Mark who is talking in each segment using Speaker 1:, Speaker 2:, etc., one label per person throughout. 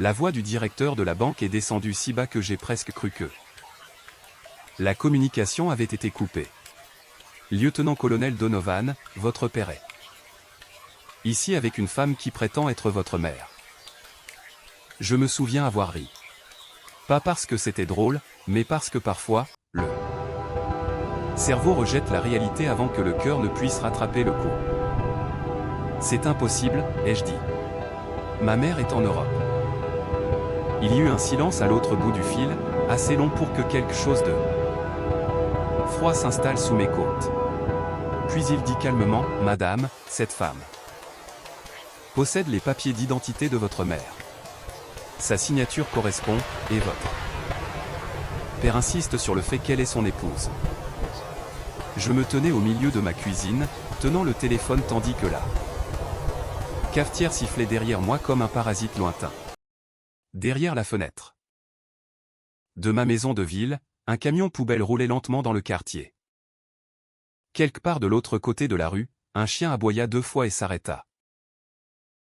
Speaker 1: La voix du directeur de la banque est descendue si bas que j'ai presque cru que la communication avait été coupée. Lieutenant-colonel Donovan, votre père est ici avec une femme qui prétend être votre mère. Je me souviens avoir ri. Pas parce que c'était drôle, mais parce que parfois, le cerveau rejette la réalité avant que le cœur ne puisse rattraper le coup. C'est impossible, ai-je dit. Ma mère est en Europe. Il y eut un silence à l'autre bout du fil, assez long pour que quelque chose de froid s'installe sous mes côtes. Puis il dit calmement, « Madame, cette femme possède les papiers d'identité de votre mère. Sa signature correspond, et votre père insiste sur le fait qu'elle est son épouse. » Je me tenais au milieu de ma cuisine, tenant le téléphone tandis que la cafetière sifflait derrière moi comme un parasite lointain. Derrière la fenêtre de ma maison de ville, un camion poubelle roulait lentement dans le quartier. Quelque part de l'autre côté de la rue, un chien aboya 2 fois et s'arrêta.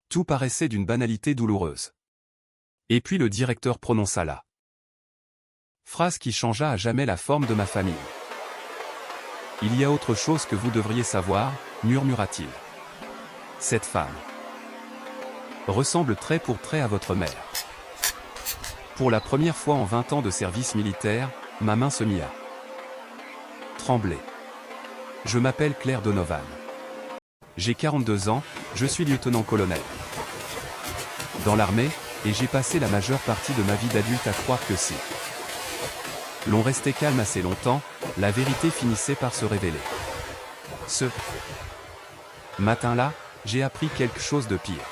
Speaker 1: Tout paraissait d'une banalité douloureuse. Et puis le directeur prononça la phrase qui changea à jamais la forme de ma famille. « Il y a autre chose que vous devriez savoir, » murmura-t-il. « Cette femme ressemble trait pour trait à votre mère. » Pour la première fois en 20 ans de service militaire, ma main se mit à trembler. Je m'appelle Claire Donovan. J'ai 42 ans, je suis lieutenant-colonel dans l'armée, et j'ai passé la majeure partie de ma vie d'adulte à croire que si l'on restait calme assez longtemps, la vérité finissait par se révéler. Ce matin-là, j'ai appris quelque chose de pire.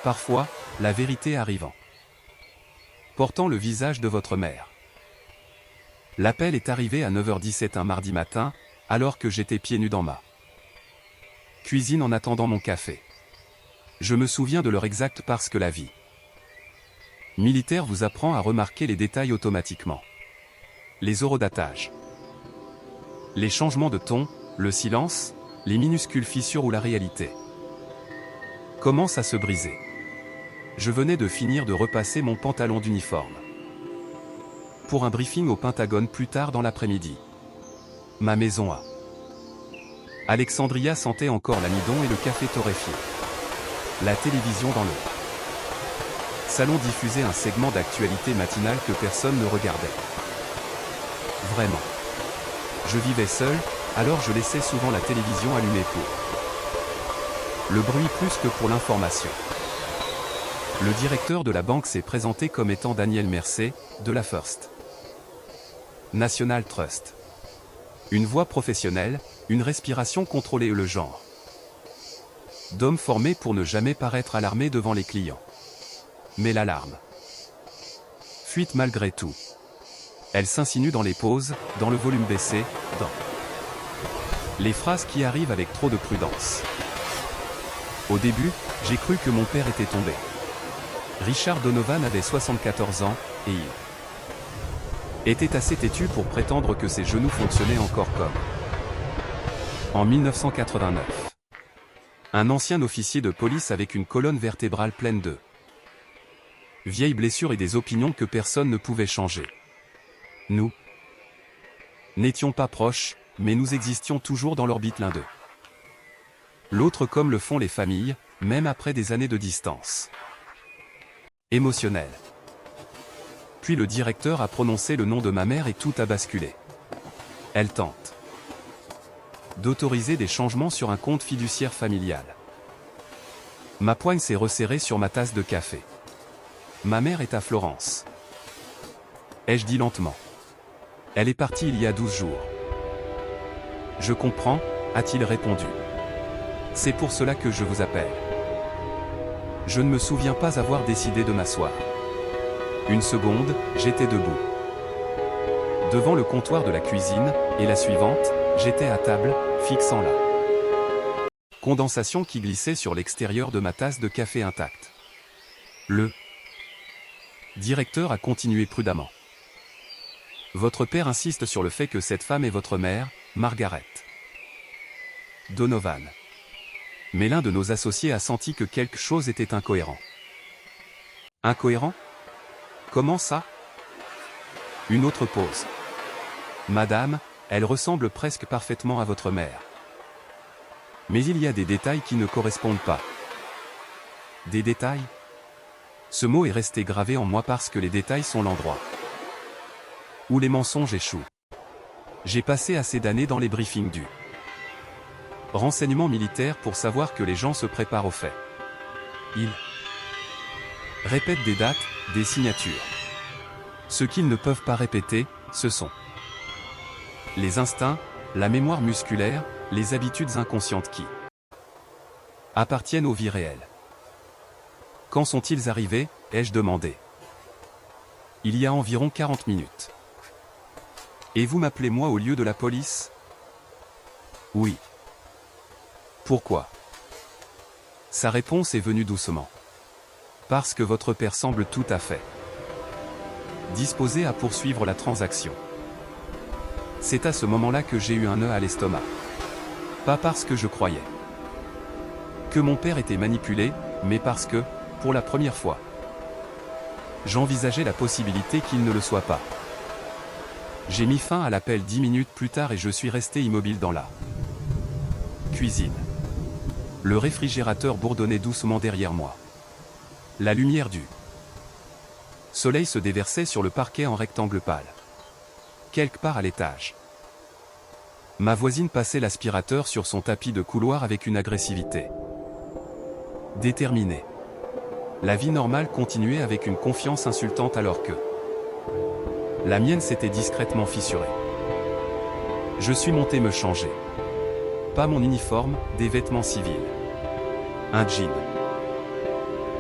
Speaker 1: Parfois, la vérité arrivant portant le visage de votre mère. L'appel est arrivé à 9h17 un mardi matin, alors que j'étais pieds nus dans ma cuisine en attendant mon café. Je me souviens de l'heure exacte parce que la vie militaire vous apprend à remarquer les détails automatiquement. Les horodatage, les changements de ton, le silence, les minuscules fissures ou la réalité commence à se briser. Je venais de finir de repasser mon pantalon d'uniforme pour un briefing au Pentagone plus tard dans l'après-midi. Ma maison à Alexandria sentait encore l'amidon et le café torréfié. La télévision dans le salon diffusait un segment d'actualité matinale que personne ne regardait. Vraiment. Je vivais seul, alors je laissais souvent la télévision allumée pour le bruit plus que pour l'information. Le directeur de la banque s'est présenté comme étant Daniel Mercé, de la First National Trust. Une voix professionnelle, une respiration contrôlée et le genre d'homme formé pour ne jamais paraître alarmé devant les clients. Mais l'alarme fuite malgré tout. Elle s'insinue dans les pauses, dans le volume baissé, dans les phrases qui arrivent avec trop de prudence. Au début, j'ai cru que mon père était tombé. Richard Donovan avait 74 ans, et il était assez têtu pour prétendre que ses genoux fonctionnaient encore comme en 1989. Un ancien officier de police avec une colonne vertébrale pleine de vieilles blessures et des opinions que personne ne pouvait changer. Nous n'étions pas proches, mais nous existions toujours dans l'orbite l'un d'eux. L'autre comme le font les familles, même après des années de distance. Émotionnel. Puis le directeur a prononcé le nom de ma mère et tout a basculé. Elle tente d'autoriser des changements sur un compte fiduciaire familial. Ma poigne s'est resserrée sur ma tasse de café. Ma mère est à Florence. Ai-je dit lentement. Elle est partie il y a 12 jours. Je comprends, a-t-il répondu. C'est pour cela que je vous appelle. Je ne me souviens pas avoir décidé de m'asseoir. Une seconde, j'étais debout devant le comptoir de la cuisine, et la suivante, j'étais à table, fixant la condensation qui glissait sur l'extérieur de ma tasse de café intacte. Le directeur a continué prudemment. Votre père insiste sur le fait que cette femme est votre mère, Margaret Donovan. Mais l'un de nos associés a senti que quelque chose était incohérent. Incohérent? Comment ça? Une autre pause. Madame, elle ressemble presque parfaitement à votre mère. Mais il y a des détails qui ne correspondent pas. Des détails? Ce mot est resté gravé en moi parce que les détails sont l'endroit où les mensonges échouent. J'ai passé assez d'années dans les briefings du renseignement militaire pour savoir que les gens se préparent aux faits. Ils répètent des dates, des signatures. Ce qu'ils ne peuvent pas répéter, ce sont les instincts, la mémoire musculaire, les habitudes inconscientes qui appartiennent aux vies réelles. Quand sont-ils arrivés, ai-je demandé. Il y a environ 40 minutes. Et vous m'appelez moi au lieu de la police? Oui. Pourquoi? Sa réponse est venue doucement. Parce que votre père semble tout à fait disposé à poursuivre la transaction. C'est à ce moment-là que j'ai eu un nœud à l'estomac. Pas parce que je croyais que mon père était manipulé, mais parce que, pour la première fois, j'envisageais la possibilité qu'il ne le soit pas. J'ai mis fin à l'appel 10 minutes plus tard et je suis resté immobile dans la cuisine. Le réfrigérateur bourdonnait doucement derrière moi. La lumière du soleil se déversait sur le parquet en rectangle pâle. Quelque part à l'étage. Ma voisine passait l'aspirateur sur son tapis de couloir avec une agressivité déterminée. La vie normale continuait avec une confiance insultante alors que la mienne s'était discrètement fissurée. Je suis monté me changer. Pas mon uniforme, des vêtements civils. Un jean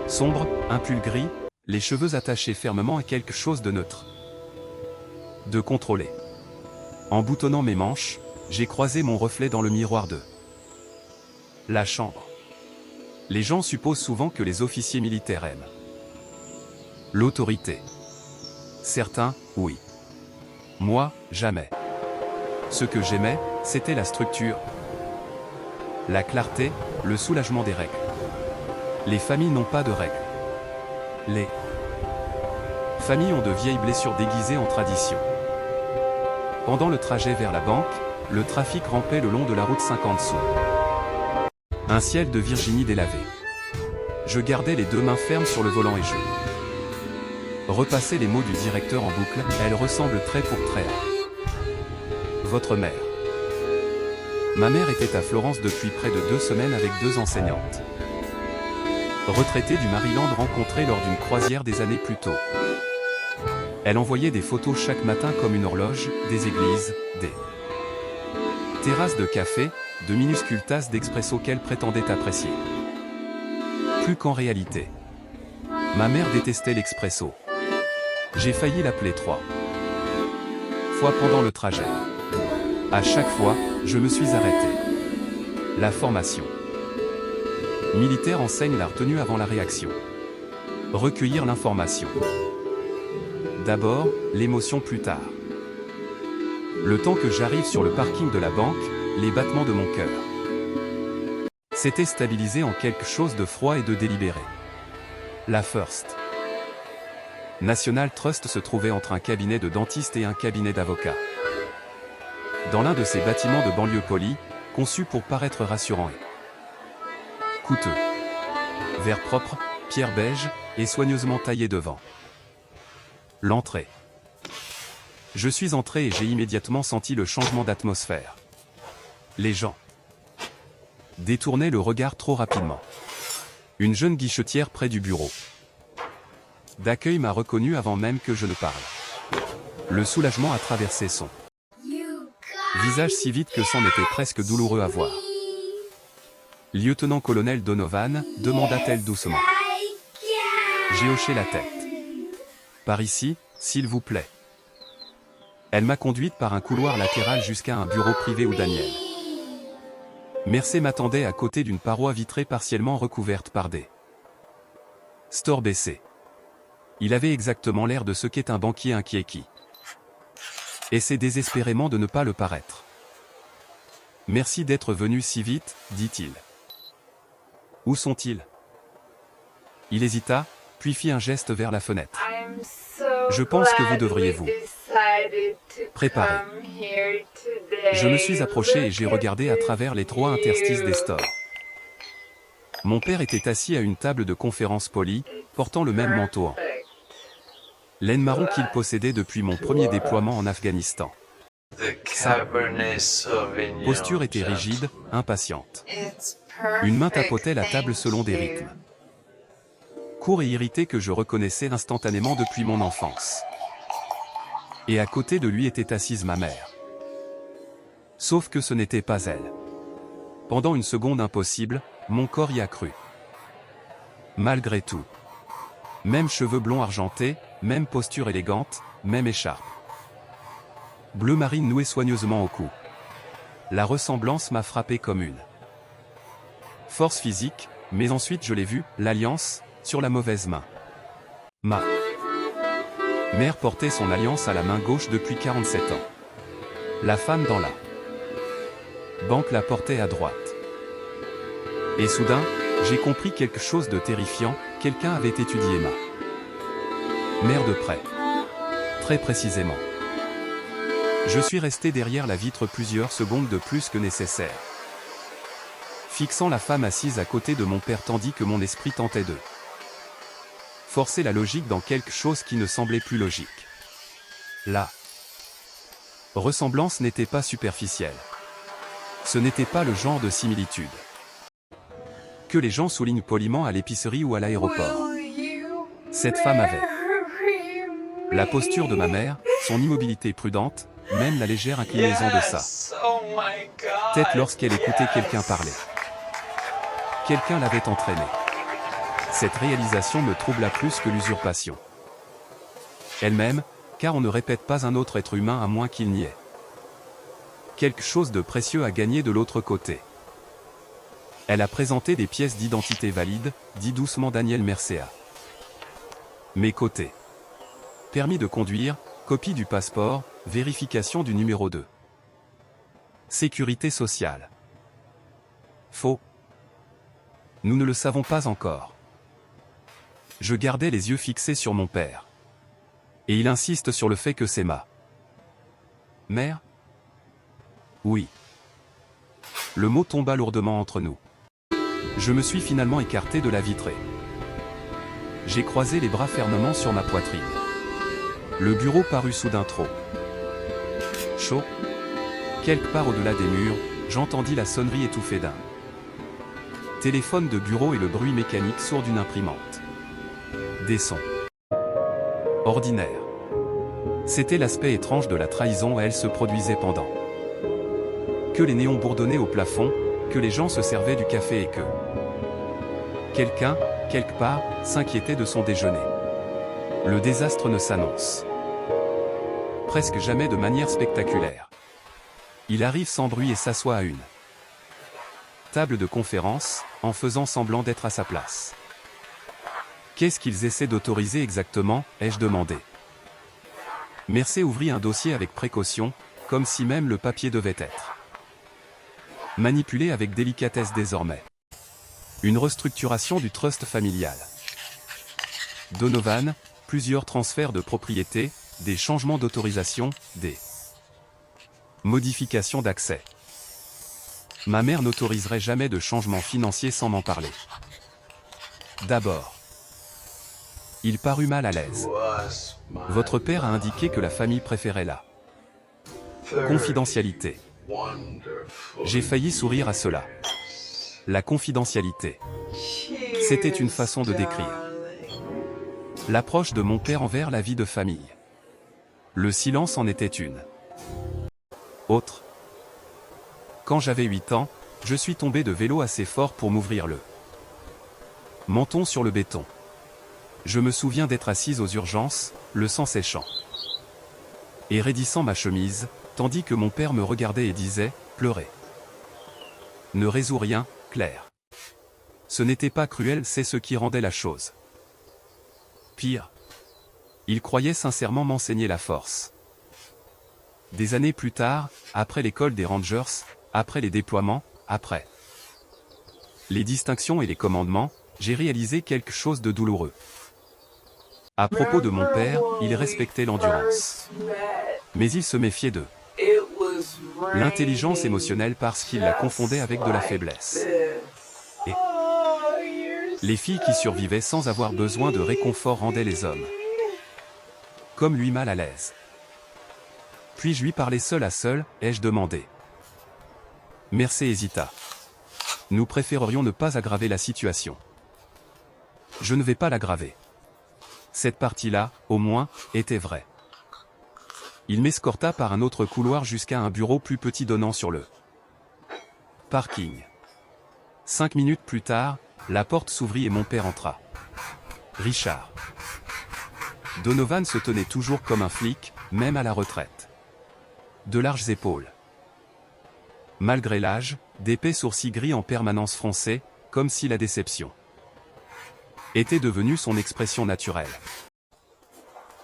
Speaker 1: sombre, un pull gris, les cheveux attachés fermement à quelque chose de neutre. De contrôlé. En boutonnant mes manches, j'ai croisé mon reflet dans le miroir de la chambre. Les gens supposent souvent que les officiers militaires aiment l'autorité. Certains, oui. Moi, jamais. Ce que j'aimais, c'était la structure, la clarté, le soulagement des règles. Les familles n'ont pas de règles. Les familles ont de vieilles blessures déguisées en tradition. Pendant le trajet vers la banque, le trafic rampait le long de la route 50 sous. Un ciel de Virginie délavé. Je gardais les deux mains fermes sur le volant et je repassais les mots du directeur en boucle. Elle ressemble trait pour trait à votre mère. Ma mère était à Florence depuis près de 2 semaines avec 2 enseignantes retraitées du Maryland rencontrées lors d'une croisière des années plus tôt. Elle envoyait des photos chaque matin comme une horloge, des églises, des terrasses de café, de minuscules tasses d'expresso qu'elle prétendait apprécier. Plus qu'en réalité. Ma mère détestait l'expresso. J'ai failli l'appeler 3 fois pendant le trajet. À chaque fois, je me suis arrêté. La formation militaire enseigne la retenue avant la réaction. Recueillir l'information. D'abord, l'émotion plus tard. Le temps que j'arrive sur le parking de la banque, les battements de mon cœur s'étaient stabilisés en quelque chose de froid et de délibéré. La First National Trust se trouvait entre un cabinet de dentiste et un cabinet d'avocat. Dans l'un de ces bâtiments de banlieue polie, conçus pour paraître rassurants et coûteux. Verre propre, pierre beige, et soigneusement taillé devant l'entrée. Je suis entré et j'ai immédiatement senti le changement d'atmosphère. Les gens détournaient le regard trop rapidement. Une jeune guichetière près du bureau d'accueil m'a reconnu avant même que je ne parle. Le soulagement a traversé son visage si vite que c'en était presque douloureux à voir. Lieutenant-colonel Donovan, demanda-t-elle doucement. J'ai hoché la tête. Par ici, s'il vous plaît. Elle m'a conduite par un couloir latéral jusqu'à un bureau privé où Daniel Mercé m'attendait à côté d'une paroi vitrée partiellement recouverte par des stores baissés. Il avait exactement l'air de ce qu'est un banquier inquiet qui essaie désespérément de ne pas le paraître. Merci d'être venu si vite, dit-il. Où sont-ils? Il hésita, puis fit un geste vers la fenêtre. Je pense que vous devriez vous préparer. Je me suis approché et j'ai regardé à travers les 3 interstices des stores. Mon père était assis à une table de conférence polie, portant le même manteau en laine marron qu'il possédait depuis mon premier déploiement en Afghanistan. Sa posture était rigide, impatiente. Une main tapotait la table selon des rythmes courts et irrités que je reconnaissais instantanément depuis mon enfance. Et à côté de lui était assise ma mère. Sauf que ce n'était pas elle. Pendant une seconde impossible, mon corps y a cru. Malgré tout. Même cheveux blonds argentés, même posture élégante, même écharpe. Bleu marine noué soigneusement au cou. La ressemblance m'a frappé comme une force physique, mais ensuite je l'ai vu, l'alliance, sur la mauvaise main. Ma mère portait son alliance à la main gauche depuis 47 ans. La femme dans la banque la portait à droite. Et soudain, j'ai compris quelque chose de terrifiant, quelqu'un avait étudié ma mère de près. Très précisément. Je suis resté derrière la vitre plusieurs secondes de plus que nécessaire, fixant la femme assise à côté de mon père tandis que mon esprit tentait de forcer la logique dans quelque chose qui ne semblait plus logique. La ressemblance n'était pas superficielle. Ce n'était pas le genre de similitude que les gens soulignent poliment à l'épicerie ou à l'aéroport. Cette femme avait la posture de ma mère, son immobilité prudente, même la légère inclinaison de sa tête lorsqu'elle écoutait quelqu'un parler. Quelqu'un l'avait entraînée. Cette réalisation me troubla plus que l'usurpation elle-même, car on ne répète pas un autre être humain à moins qu'il n'y ait quelque chose de précieux à gagner de l'autre côté. Elle a présenté des pièces d'identité valides, dit doucement Daniel Mercea. Mes côtés. Permis de conduire, copie du passeport, vérification du numéro 2. Sécurité sociale. Faux. Nous ne le savons pas encore. Je gardais les yeux fixés sur mon père. Et il insiste sur le fait que c'est ma mère. Oui. Le mot tomba lourdement entre nous. Je me suis finalement écarté de la vitrée. J'ai croisé les bras fermement sur ma poitrine. Le bureau parut soudain trop chaud. Quelque part au-delà des murs, j'entendis la sonnerie étouffée d'un téléphone de bureau et le bruit mécanique sourd d'une imprimante. Des sons ordinaires. C'était l'aspect étrange de la trahison et elle se produisait pendant que les néons bourdonnaient au plafond, que les gens se servaient du café et que quelqu'un, quelque part, s'inquiétait de son déjeuner. Le désastre ne s'annonce presque jamais de manière spectaculaire. Il arrive sans bruit et s'assoit à une table de conférence, en faisant semblant d'être à sa place. Qu'est-ce qu'ils essaient d'autoriser exactement, ai-je demandé. Mercé ouvrit un dossier avec précaution, comme si même le papier devait être manipulé avec délicatesse désormais. Une restructuration du trust familial. Donovan, plusieurs transferts de propriété, des changements d'autorisation, des modifications d'accès. Ma mère n'autoriserait jamais de changement financier sans m'en parler. D'abord. Il parut mal à l'aise. Votre père a indiqué que la famille préférait la confidentialité. J'ai failli sourire à cela. La confidentialité. C'était une façon de décrire l'approche de mon père envers la vie de famille. Le silence en était une autre. Quand j'avais 8 ans, je suis tombé de vélo assez fort pour m'ouvrir le menton sur le béton. Je me souviens d'être assise aux urgences, le sang séchant et raidissant ma chemise, tandis que mon père me regardait et disait « Pleurez. Ne résout rien, Claire. » Ce n'était pas cruel, c'est ce qui rendait la chose pire. Il croyait sincèrement m'enseigner la force. Des années plus tard, après l'école des Rangers, après les déploiements, après les distinctions et les commandements, j'ai réalisé quelque chose de douloureux. À propos de mon père, il respectait l'endurance. Mais il se méfiait de l'intelligence émotionnelle parce qu'il la confondait avec de la faiblesse. Et les filles qui survivaient sans avoir besoin de réconfort rendaient les hommes comme lui mal à l'aise. Puis-je lui parler seul à seul, ai-je demandé. Mercé hésita. Nous préférerions ne pas aggraver la situation. Je ne vais pas l'aggraver. Cette partie-là, au moins, était vraie. Il m'escorta par un autre couloir jusqu'à un bureau plus petit donnant sur le parking. 5 minutes plus tard, la porte s'ouvrit et mon père entra. Richard. Donovan se tenait toujours comme un flic, même à la retraite. De larges épaules. Malgré l'âge, d'épais sourcils gris en permanence froncés, comme si la déception était devenue son expression naturelle.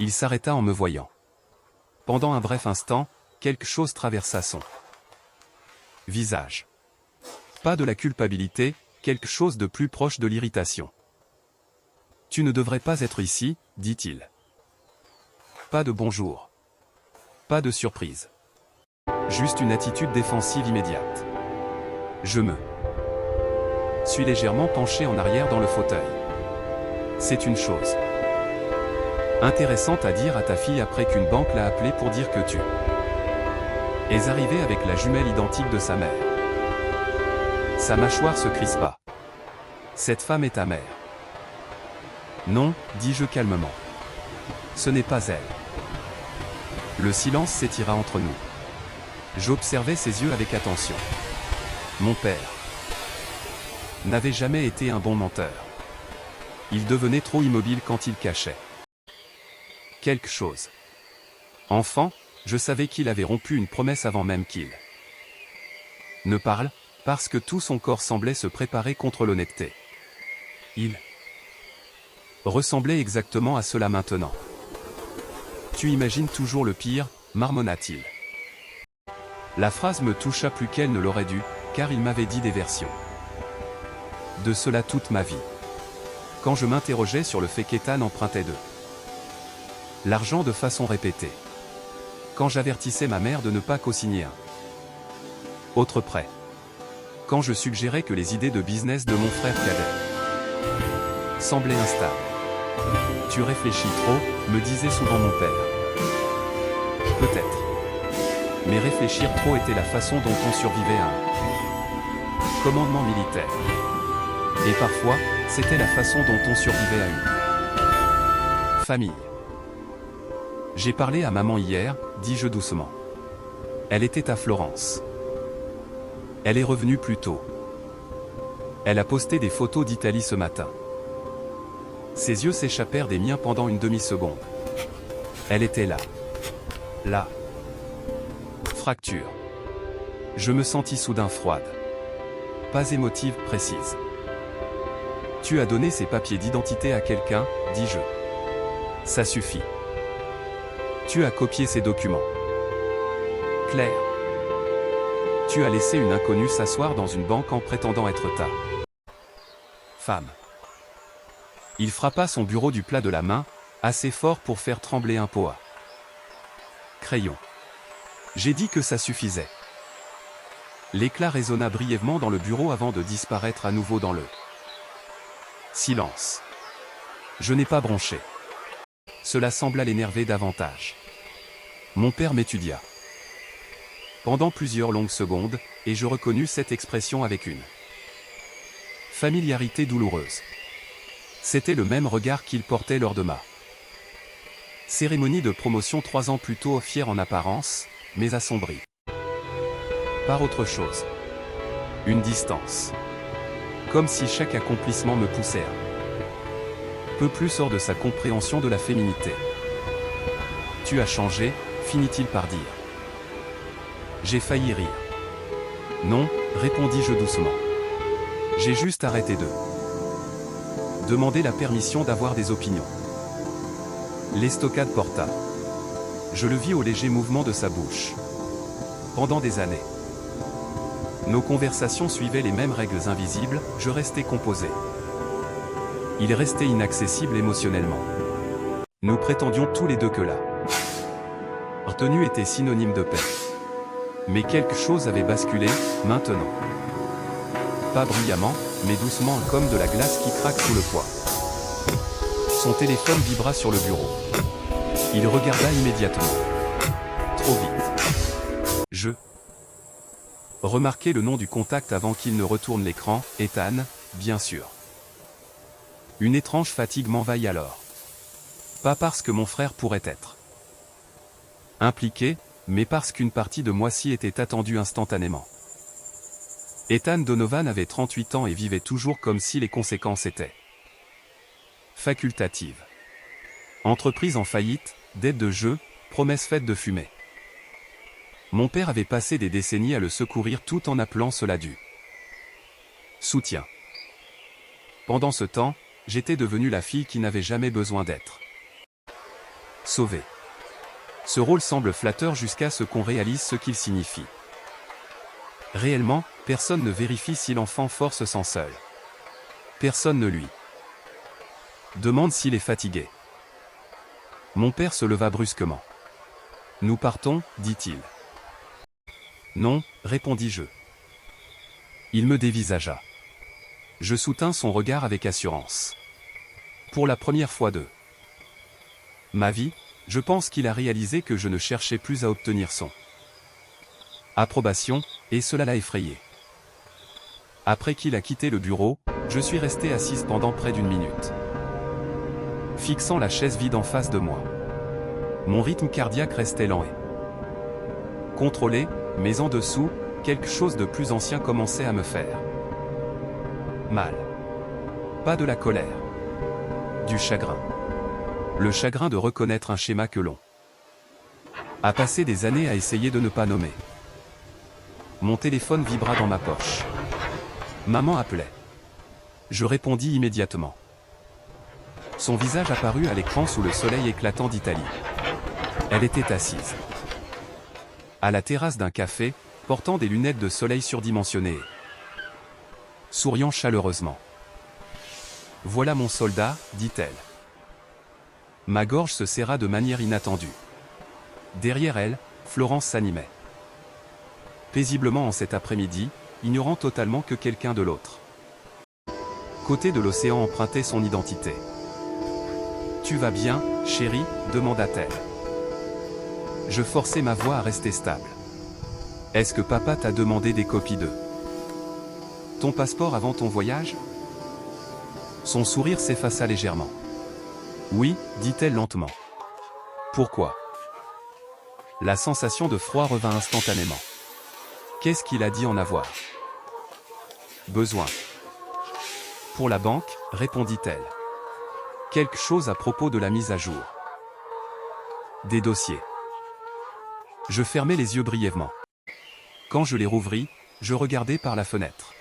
Speaker 1: Il s'arrêta en me voyant. Pendant un bref instant, quelque chose traversa son visage. Pas de la culpabilité, quelque chose de plus proche de l'irritation. « Tu ne devrais pas être ici, dit-il. » Pas de bonjour. Pas de surprise. Juste une attitude défensive immédiate. Je me suis légèrement penché en arrière dans le fauteuil. C'est une chose intéressante à dire à ta fille après qu'une banque l'a appelée pour dire que tu es arrivé avec la jumelle identique de sa mère. Sa mâchoire se crispa. Cette femme est ta mère. Non, dis-je calmement. Ce n'est pas elle. Le silence s'étira entre nous. J'observais ses yeux avec attention. Mon père n'avait jamais été un bon menteur. Il devenait trop immobile quand il cachait quelque chose. Enfant, je savais qu'il avait rompu une promesse avant même qu'il ne parle, parce que tout son corps semblait se préparer contre l'honnêteté. Il ressemblait exactement à cela maintenant. Tu imagines toujours le pire, marmonna-t-il. La phrase me toucha plus qu'elle ne l'aurait dû, car il m'avait dit des versions de cela toute ma vie. Quand je m'interrogeais sur le fait qu'Ethan empruntait de l'argent de façon répétée. Quand j'avertissais ma mère de ne pas co-signer un autre prêt. Quand je suggérais que les idées de business de mon frère cadet semblaient instables. Tu réfléchis trop, me disait souvent mon père. Peut-être. Mais réfléchir trop était la façon dont on survivait à un commandement militaire. Et parfois, c'était la façon dont on survivait à une famille. J'ai parlé à maman hier, dis-je doucement. Elle était à Florence. Elle est revenue plus tôt. Elle a posté des photos d'Italie ce matin. Ses yeux s'échappèrent des miens pendant une demi-seconde. Elle était là. Là. Fracture. Je me sentis soudain froide. Pas émotive, précise. Tu as donné ces papiers d'identité à quelqu'un, dis-je. Ça suffit. Tu as copié ces documents. Claire. Tu as laissé une inconnue s'asseoir dans une banque en prétendant être ta femme. Il frappa son bureau du plat de la main, assez fort pour faire trembler un pot à crayon. J'ai dit que ça suffisait. L'éclat résonna brièvement dans le bureau avant de disparaître à nouveau dans le silence. Je n'ai pas bronché. Cela sembla l'énerver davantage. Mon père m'étudia pendant plusieurs longues secondes, et je reconnus cette expression avec une familiarité douloureuse. C'était le même regard qu'il portait lors de ma cérémonie de promotion 3 ans plus tôt, fière en apparence, mais assombrie par autre chose. Une distance. Comme si chaque accomplissement me poussait un peu plus hors de sa compréhension de la féminité. Tu as changé, finit-il par dire. J'ai failli rire. Non, répondis-je doucement. J'ai juste arrêté de demander la permission d'avoir des opinions. L'estocade porta. Je le vis au léger mouvement de sa bouche. Pendant des années. Nos conversations suivaient les mêmes règles invisibles, je restais composé. Il restait inaccessible émotionnellement. Nous prétendions tous les deux que la retenue était synonyme de paix. Mais quelque chose avait basculé, maintenant. Pas bruyamment, mais doucement comme de la glace qui craque sous le poids. Son téléphone vibra sur le bureau. Il regarda immédiatement. Trop vite. Je remarquai le nom du contact avant qu'il ne retourne l'écran, Ethan, bien sûr. Une étrange fatigue m'envahit alors. Pas parce que mon frère pourrait être impliqué, mais parce qu'une partie de moi-ci était attendue instantanément. Ethan Donovan avait 38 ans et vivait toujours comme si les conséquences étaient facultatives. Entreprise en faillite, dette de jeu, promesses faites de fumée. Mon père avait passé des décennies à le secourir tout en appelant cela du soutien. Pendant ce temps, j'étais devenue la fille qui n'avait jamais besoin d'être sauvée. Ce rôle semble flatteur jusqu'à ce qu'on réalise ce qu'il signifie. Réellement, personne ne vérifie si l'enfant fort se sent seul. Personne ne lui demande s'il est fatigué. Mon père se leva brusquement. « Nous partons, dit-il. »« Non, répondis-je. » Il me dévisagea. Je soutins son regard avec assurance. Pour la première fois de ma vie, je pense qu'il a réalisé que je ne cherchais plus à obtenir son approbation, et cela l'a effrayé. Après qu'il a quitté le bureau, je suis restée assise pendant près d'une minute, fixant la chaise vide en face de moi. Mon rythme cardiaque restait lent et contrôlé, mais en dessous, quelque chose de plus ancien commençait à me faire mal. Pas de la colère. Du chagrin. Le chagrin de reconnaître un schéma que l'on a passé des années à essayer de ne pas nommer. Mon téléphone vibra dans ma poche. Maman appelait. Je répondis immédiatement. Son visage apparut à l'écran sous le soleil éclatant d'Italie. Elle était assise à la terrasse d'un café, portant des lunettes de soleil surdimensionnées et souriant chaleureusement. « Voilà mon soldat, dit-elle. » Ma gorge se serra de manière inattendue. Derrière elle, Florence s'animait paisiblement en cet après-midi, ignorant totalement que quelqu'un de l'autre côté de l'océan empruntait son identité. « Tu vas bien, chérie ?» demanda-t-elle. Je forçai ma voix à rester stable. « Est-ce que papa t'a demandé des copies de ton passeport avant ton voyage ?» Son sourire s'effaça légèrement. « Oui, dit-elle lentement. »« Pourquoi ?» La sensation de froid revint instantanément. Qu'est-ce qu'il a dit en avoir besoin? Pour la banque, répondit-elle. Quelque chose à propos de la mise à jour des dossiers. Je fermai les yeux brièvement. Quand je les rouvris, je regardai par la fenêtre.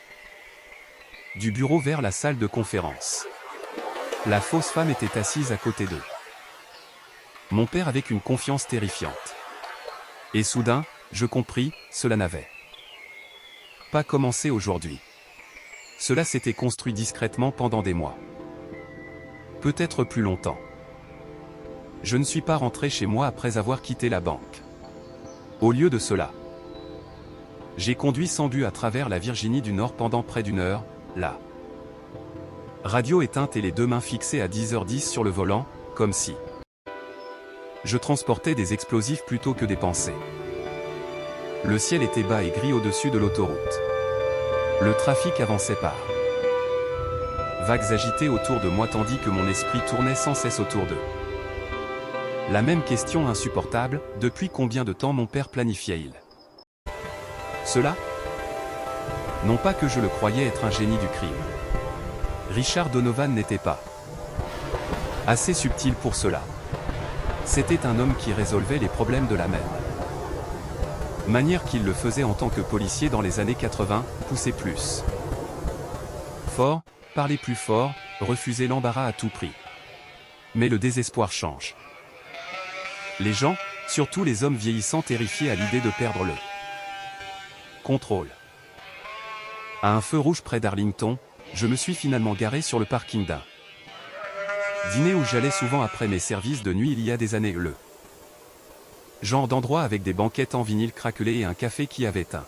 Speaker 1: Du bureau vers la salle de conférence. La fausse femme était assise à côté d'eux. Mon père avec une confiance terrifiante. Et soudain, je compris, cela n'avait pas commencé aujourd'hui. Cela s'était construit discrètement pendant des mois. Peut-être plus longtemps. Je ne suis pas rentré chez moi après avoir quitté la banque. Au lieu de cela, j'ai conduit sans but à travers la Virginie du Nord pendant près d'une heure, la radio éteinte et les deux mains fixées à 10h10 sur le volant, comme si je transportais des explosifs plutôt que des pensées. Le ciel était bas et gris au-dessus de l'autoroute. Le trafic avançait par vagues agitées autour de moi tandis que mon esprit tournait sans cesse autour d'eux. La même question insupportable, depuis combien de temps mon père planifiait-il cela? Non pas que je le croyais être un génie du crime. Richard Donovan n'était pas assez subtil pour cela. C'était un homme qui résolvait les problèmes de la même manière qu'il le faisait en tant que policier dans les années 80, pousser plus fort, parler plus fort, refuser l'embarras à tout prix. Mais le désespoir change. Les gens, surtout les hommes vieillissants terrifiés à l'idée de perdre le contrôle. À un feu rouge près d'Arlington, je me suis finalement garé sur le parking d'un Dîner où j'allais souvent après mes services de nuit il y a des années, le genre d'endroit avec des banquettes en vinyle craquelé et un café qui avait un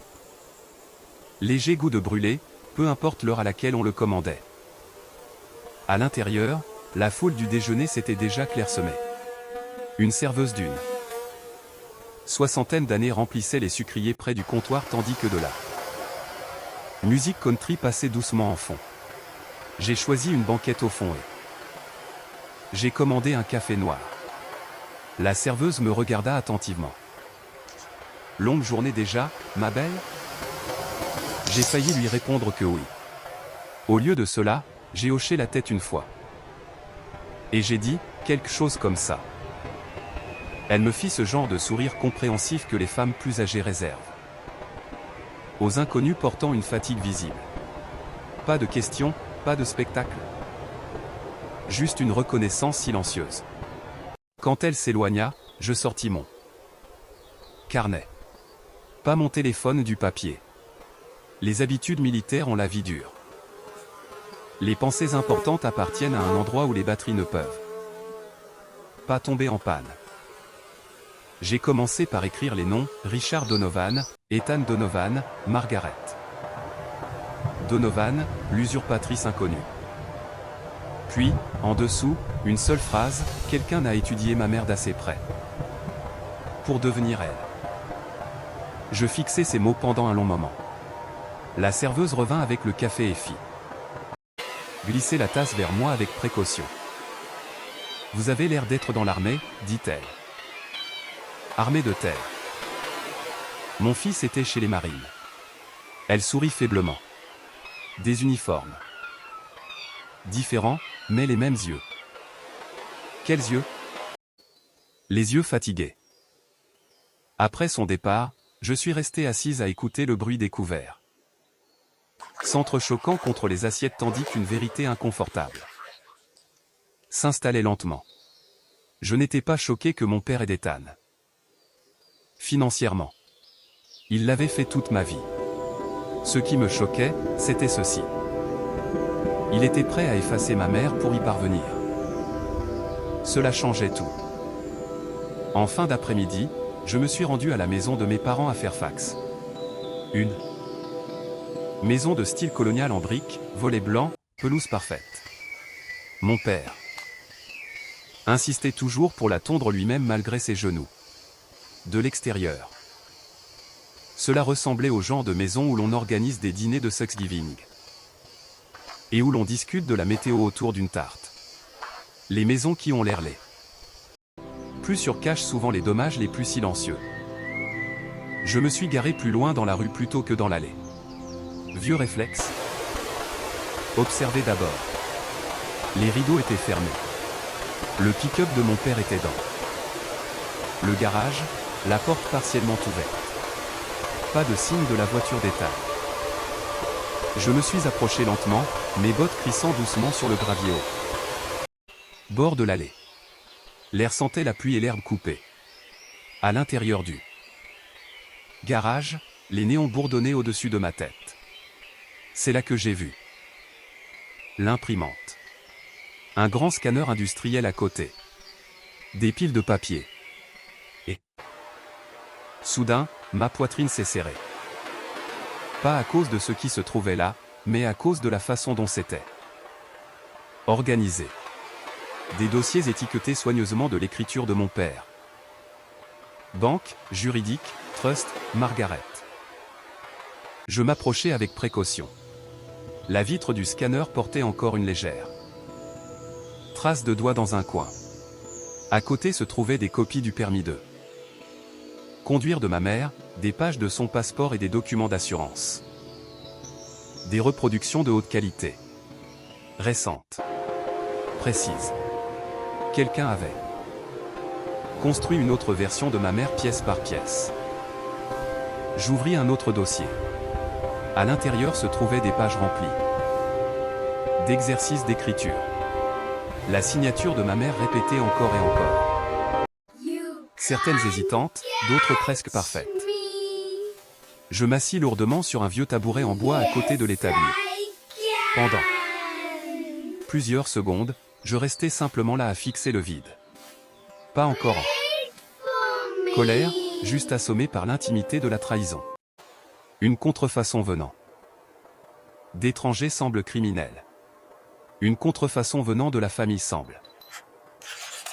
Speaker 1: léger goût de brûlé, peu importe l'heure à laquelle on le commandait. À l'intérieur, la foule du déjeuner s'était déjà clairsemée. Une serveuse d'une soixantaine d'années remplissait les sucriers près du comptoir tandis que de la musique country passait doucement en fond. J'ai choisi une banquette au fond et j'ai commandé un café noir. La serveuse me regarda attentivement. Longue journée déjà, ma belle ? J'ai failli lui répondre que oui. Au lieu de cela, j'ai hoché la tête une fois. Et j'ai dit, quelque chose comme ça. Elle me fit ce genre de sourire compréhensif que les femmes plus âgées réservent aux inconnus portant une fatigue visible. Pas de questions, pas de spectacle. Juste une reconnaissance silencieuse. Quand elle s'éloigna, je sortis mon carnet. Pas mon téléphone, du papier. Les habitudes militaires ont la vie dure. Les pensées importantes appartiennent à un endroit où les batteries ne peuvent pas tomber en panne. J'ai commencé par écrire les noms, Richard Donovan, Ethan Donovan, Margaret Donovan, l'usurpatrice inconnue. Puis, en dessous, une seule phrase, quelqu'un a étudié ma mère d'assez près pour devenir elle. Je fixai ces mots pendant un long moment. La serveuse revint avec le café et fit glisser la tasse vers moi avec précaution. « Vous avez l'air d'être dans l'armée, dit-elle. Armée de terre. Mon fils était chez les marines. Elle sourit faiblement. Des uniformes. Différents, mais les mêmes yeux. Quels yeux? Les yeux fatigués. Après son départ, je suis resté assise à écouter le bruit des couverts s'entrechoquant contre les assiettes tandis qu'une vérité inconfortable s'installait lentement. Je n'étais pas choqué que mon père ait des tannes. Financièrement. Il l'avait fait toute ma vie. Ce qui me choquait, c'était ceci. Il était prêt à effacer ma mère pour y parvenir. Cela changeait tout. En fin d'après-midi, je me suis rendu à la maison de mes parents à Fairfax. Une maison de style colonial en briques, volets blancs, pelouse parfaite. Mon père insistait toujours pour la tondre lui-même malgré ses genoux. De l'extérieur. Cela ressemblait au genre de maison où l'on organise des dîners de Thanksgiving. Et où l'on discute de la météo autour d'une tarte. Les maisons qui ont l'air laides. Plus sur cachent souvent les dommages les plus silencieux. Je me suis garé plus loin dans la rue plutôt que dans l'allée. Vieux réflexe. Observez d'abord. Les rideaux étaient fermés. Le pick-up de mon père était dans le garage, la porte partiellement ouverte. Pas de signe de la voiture d'état. Je me suis approché lentement, mes bottes crissant doucement sur le gravier haut. Bord de l'allée. L'air sentait la pluie et l'herbe coupée. À l'intérieur du garage, les néons bourdonnaient au-dessus de ma tête. C'est là que j'ai vu l'imprimante. Un grand scanner industriel à côté. Des piles de papier. Et soudain, ma poitrine s'est serrée. Pas à cause de ce qui se trouvait là, mais à cause de la façon dont c'était organisé. Des dossiers étiquetés soigneusement de l'écriture de mon père. Banque, juridique, trust, Margaret. Je m'approchai avec précaution. La vitre du scanner portait encore une légère trace de doigt dans un coin. À côté se trouvaient des copies du permis de conduire de ma mère, des pages de son passeport et des documents d'assurance. Des reproductions de haute qualité. Récentes. Précises. Quelqu'un avait construit une autre version de ma mère pièce par pièce. J'ouvris un autre dossier. À l'intérieur se trouvaient des pages remplies d'exercices d'écriture. La signature de ma mère répétée encore et encore. Certaines hésitantes, d'autres presque parfaites. Je m'assis lourdement sur un vieux tabouret en bois à côté de l'établi. Pendant plusieurs secondes, Je restais simplement là à fixer le vide. Pas encore en colère, juste assommé par l'intimité de la trahison. Une contrefaçon venant d'étrangers semble criminelle. Une contrefaçon venant de la famille semble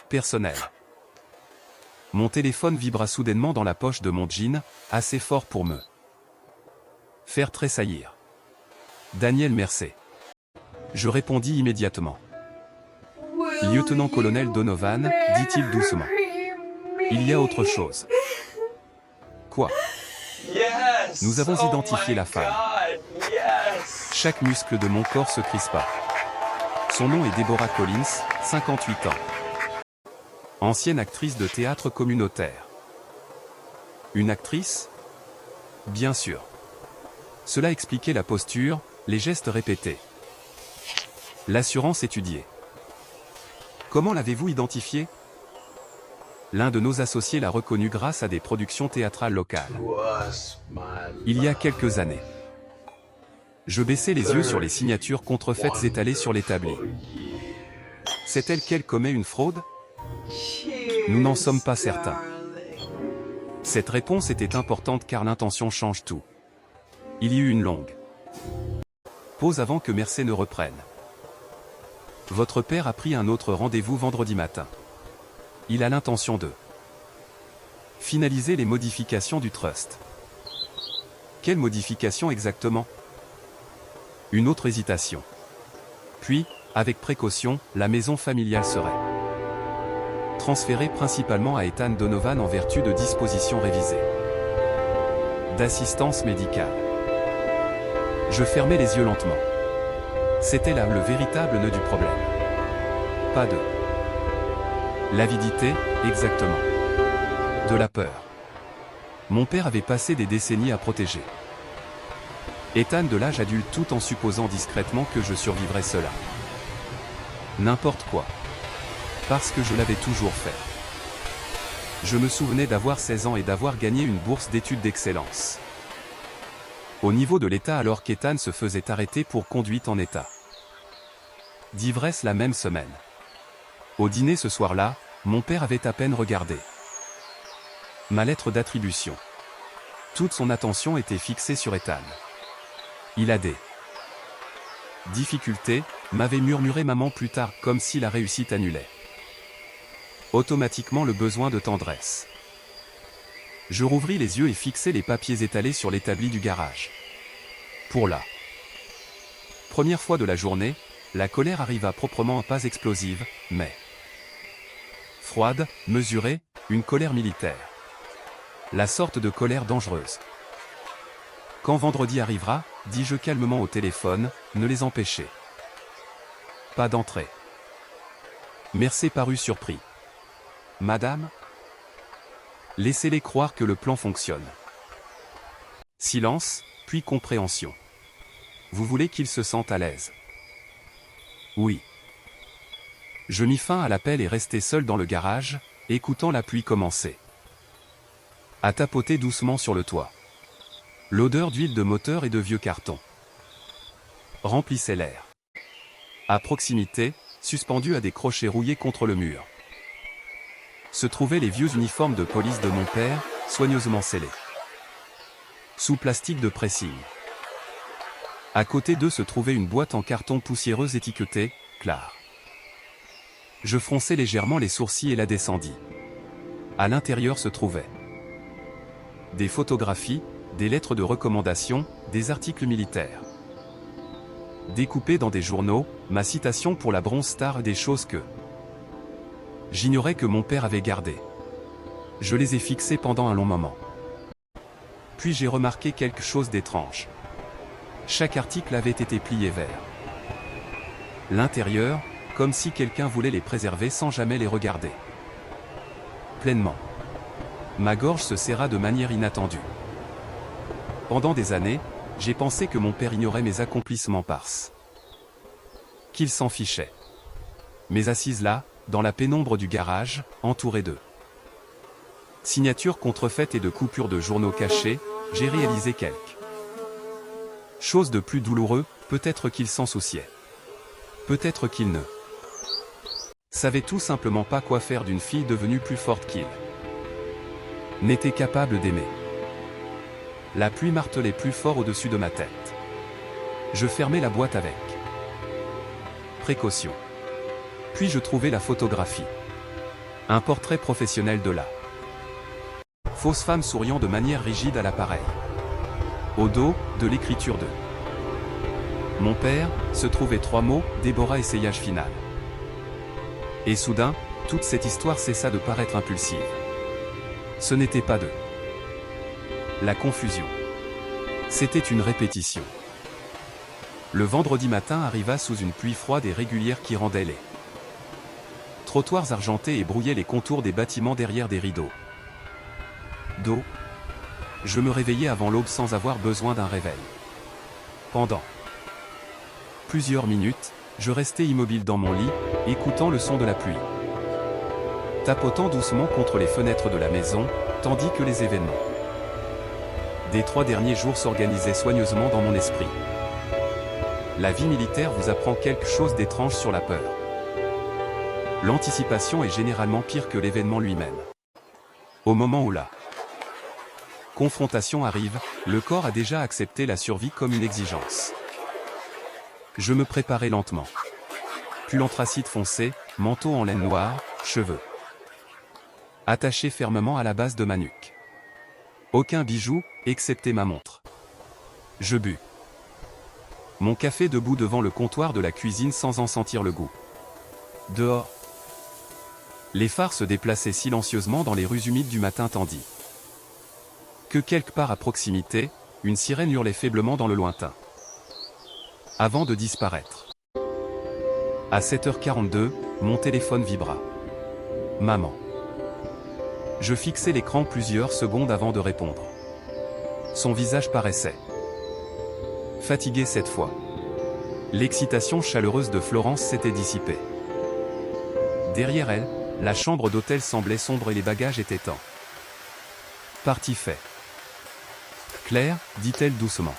Speaker 1: personnelle. Mon téléphone vibra soudainement dans la poche de mon jean, assez fort pour me faire tressaillir. Daniel Mercé. Je répondis immédiatement. Lieutenant-colonel Donovan, dit-il doucement. Il y a autre chose. Quoi? Nous avons identifié la femme. Chaque muscle de mon corps se crispa. Son nom est Deborah Collins, 58 ans. Ancienne actrice de théâtre communautaire. Une actrice? Bien sûr. Cela expliquait la posture, les gestes répétés. L'assurance étudiée. Comment l'avez-vous identifiée? L'un de nos associés l'a reconnue grâce à des productions théâtrales locales. Il y a quelques années. Je baissais les yeux sur les signatures contrefaites étalées sur l'établi. C'est elle qu'elle commet une fraude? Nous n'en sommes pas certains. Cette réponse était importante car l'intention change tout. Il y eut une longue pause avant que Mercé ne reprenne. Votre père a pris un autre rendez-vous vendredi matin. Il a l'intention de finaliser les modifications du trust. Quelles modifications exactement? Une autre hésitation. Puis, avec précaution, la maison familiale serait transférée principalement à Ethan Donovan en vertu de dispositions révisées d'assistance médicale. Je fermai les yeux lentement. C'était là le véritable nœud du problème. Pas de l'avidité, exactement. De la peur. Mon père avait passé des décennies à protéger Ethan de l'âge adulte tout en supposant discrètement que je survivrais cela. N'importe quoi. Parce que je l'avais toujours fait. Je me souvenais d'avoir 16 ans et d'avoir gagné une bourse d'études d'excellence. Au niveau de l'État alors qu'Ethan se faisait arrêter pour conduite en état d'ivresse la même semaine. Au dîner ce soir-là, mon père avait à peine regardé ma lettre d'attribution. Toute son attention était fixée sur Ethan. Il a des difficultés, m'avait murmuré maman plus tard, comme si la réussite annulait automatiquement le besoin de tendresse. Je rouvris les yeux et fixai les papiers étalés sur l'établi du garage. Pour la première fois de la journée, la colère arriva proprement à pas explosive, mais froide, mesurée, une colère militaire. La sorte de colère dangereuse. Quand vendredi arrivera, dis-je calmement au téléphone, ne les empêchez pas d'entrer. Mercé parut surpris. Madame? Laissez-les croire que le plan fonctionne. Silence, puis compréhension. Vous voulez qu'ils se sentent à l'aise? Oui. Je mis fin à l'appel et restai seul dans le garage, écoutant la pluie commencer à tapoter doucement sur le toit. L'odeur d'huile de moteur et de vieux cartons remplissait l'air. À proximité, suspendus à des crochets rouillés contre le mur, se trouvaient les vieux uniformes de police de mon père, soigneusement scellés sous plastique de pressing. À côté d'eux se trouvait une boîte en carton poussiéreuse étiquetée « Clar ». Je fronçai légèrement les sourcils et la descendis. À l'intérieur se trouvaient des photographies, des lettres de recommandation, des articles militaires. Découpés dans des journaux, ma citation pour la Bronze Star et des choses que j'ignorais que mon père avait gardées. Je les ai fixées pendant un long moment. Puis j'ai remarqué quelque chose d'étrange. Chaque article avait été plié vers l'intérieur, comme si quelqu'un voulait les préserver sans jamais les regarder pleinement. Ma gorge se serra de manière inattendue. Pendant des années, j'ai pensé que mon père ignorait mes accomplissements parce qu'il s'en fichait. Mais assise là, dans la pénombre du garage, entouré de signatures contrefaites et de coupures de journaux cachés, j'ai réalisé quelque chose de plus douloureux, peut-être qu'il s'en souciait. Peut-être qu'il ne Savait tout simplement pas quoi faire d'une fille devenue plus forte qu'il n'était capable d'aimer. La pluie martelait plus fort au-dessus de ma tête. Je fermai la boîte avec précaution. Puis je trouvai la photographie. Un portrait professionnel de la fausse femme souriant de manière rigide à l'appareil. Au dos, de l'écriture de mon père, se trouvaient 3 mots, Déborah essayage final. Et soudain, toute cette histoire cessa de paraître impulsive. Ce n'était pas de la confusion. C'était une répétition. Le vendredi matin arriva sous une pluie froide et régulière qui rendait les trottoirs argentés et brouillait les contours des bâtiments derrière des rideaux d'eau. Je me réveillai avant l'aube sans avoir besoin d'un réveil. Pendant plusieurs minutes, je restais immobile dans mon lit, écoutant le son de la pluie, tapotant doucement contre les fenêtres de la maison, tandis que les événements des 3 derniers jours s'organisaient soigneusement dans mon esprit. La vie militaire vous apprend quelque chose d'étrange sur la peur. L'anticipation est généralement pire que l'événement lui-même. Au moment où la confrontation arrive, le corps a déjà accepté la survie comme une exigence. Je me préparais lentement. Pull anthracite foncé, manteau en laine noire, cheveux attachés fermement à la base de ma nuque. Aucun bijou, excepté ma montre. Je bus mon café debout devant le comptoir de la cuisine sans en sentir le goût. Dehors, les phares se déplaçaient silencieusement dans les rues humides du matin tandis que quelque part à proximité, une sirène hurlait faiblement dans le lointain. Avant de disparaître. À 7h42, mon téléphone vibra. Maman. Je fixai l'écran plusieurs secondes avant de répondre. Son visage paraissait fatigué cette fois. L'excitation chaleureuse de Florence s'était dissipée. Derrière elle, la chambre d'hôtel semblait sombre et les bagages étaient en partie faits. Claire, dit-elle doucement.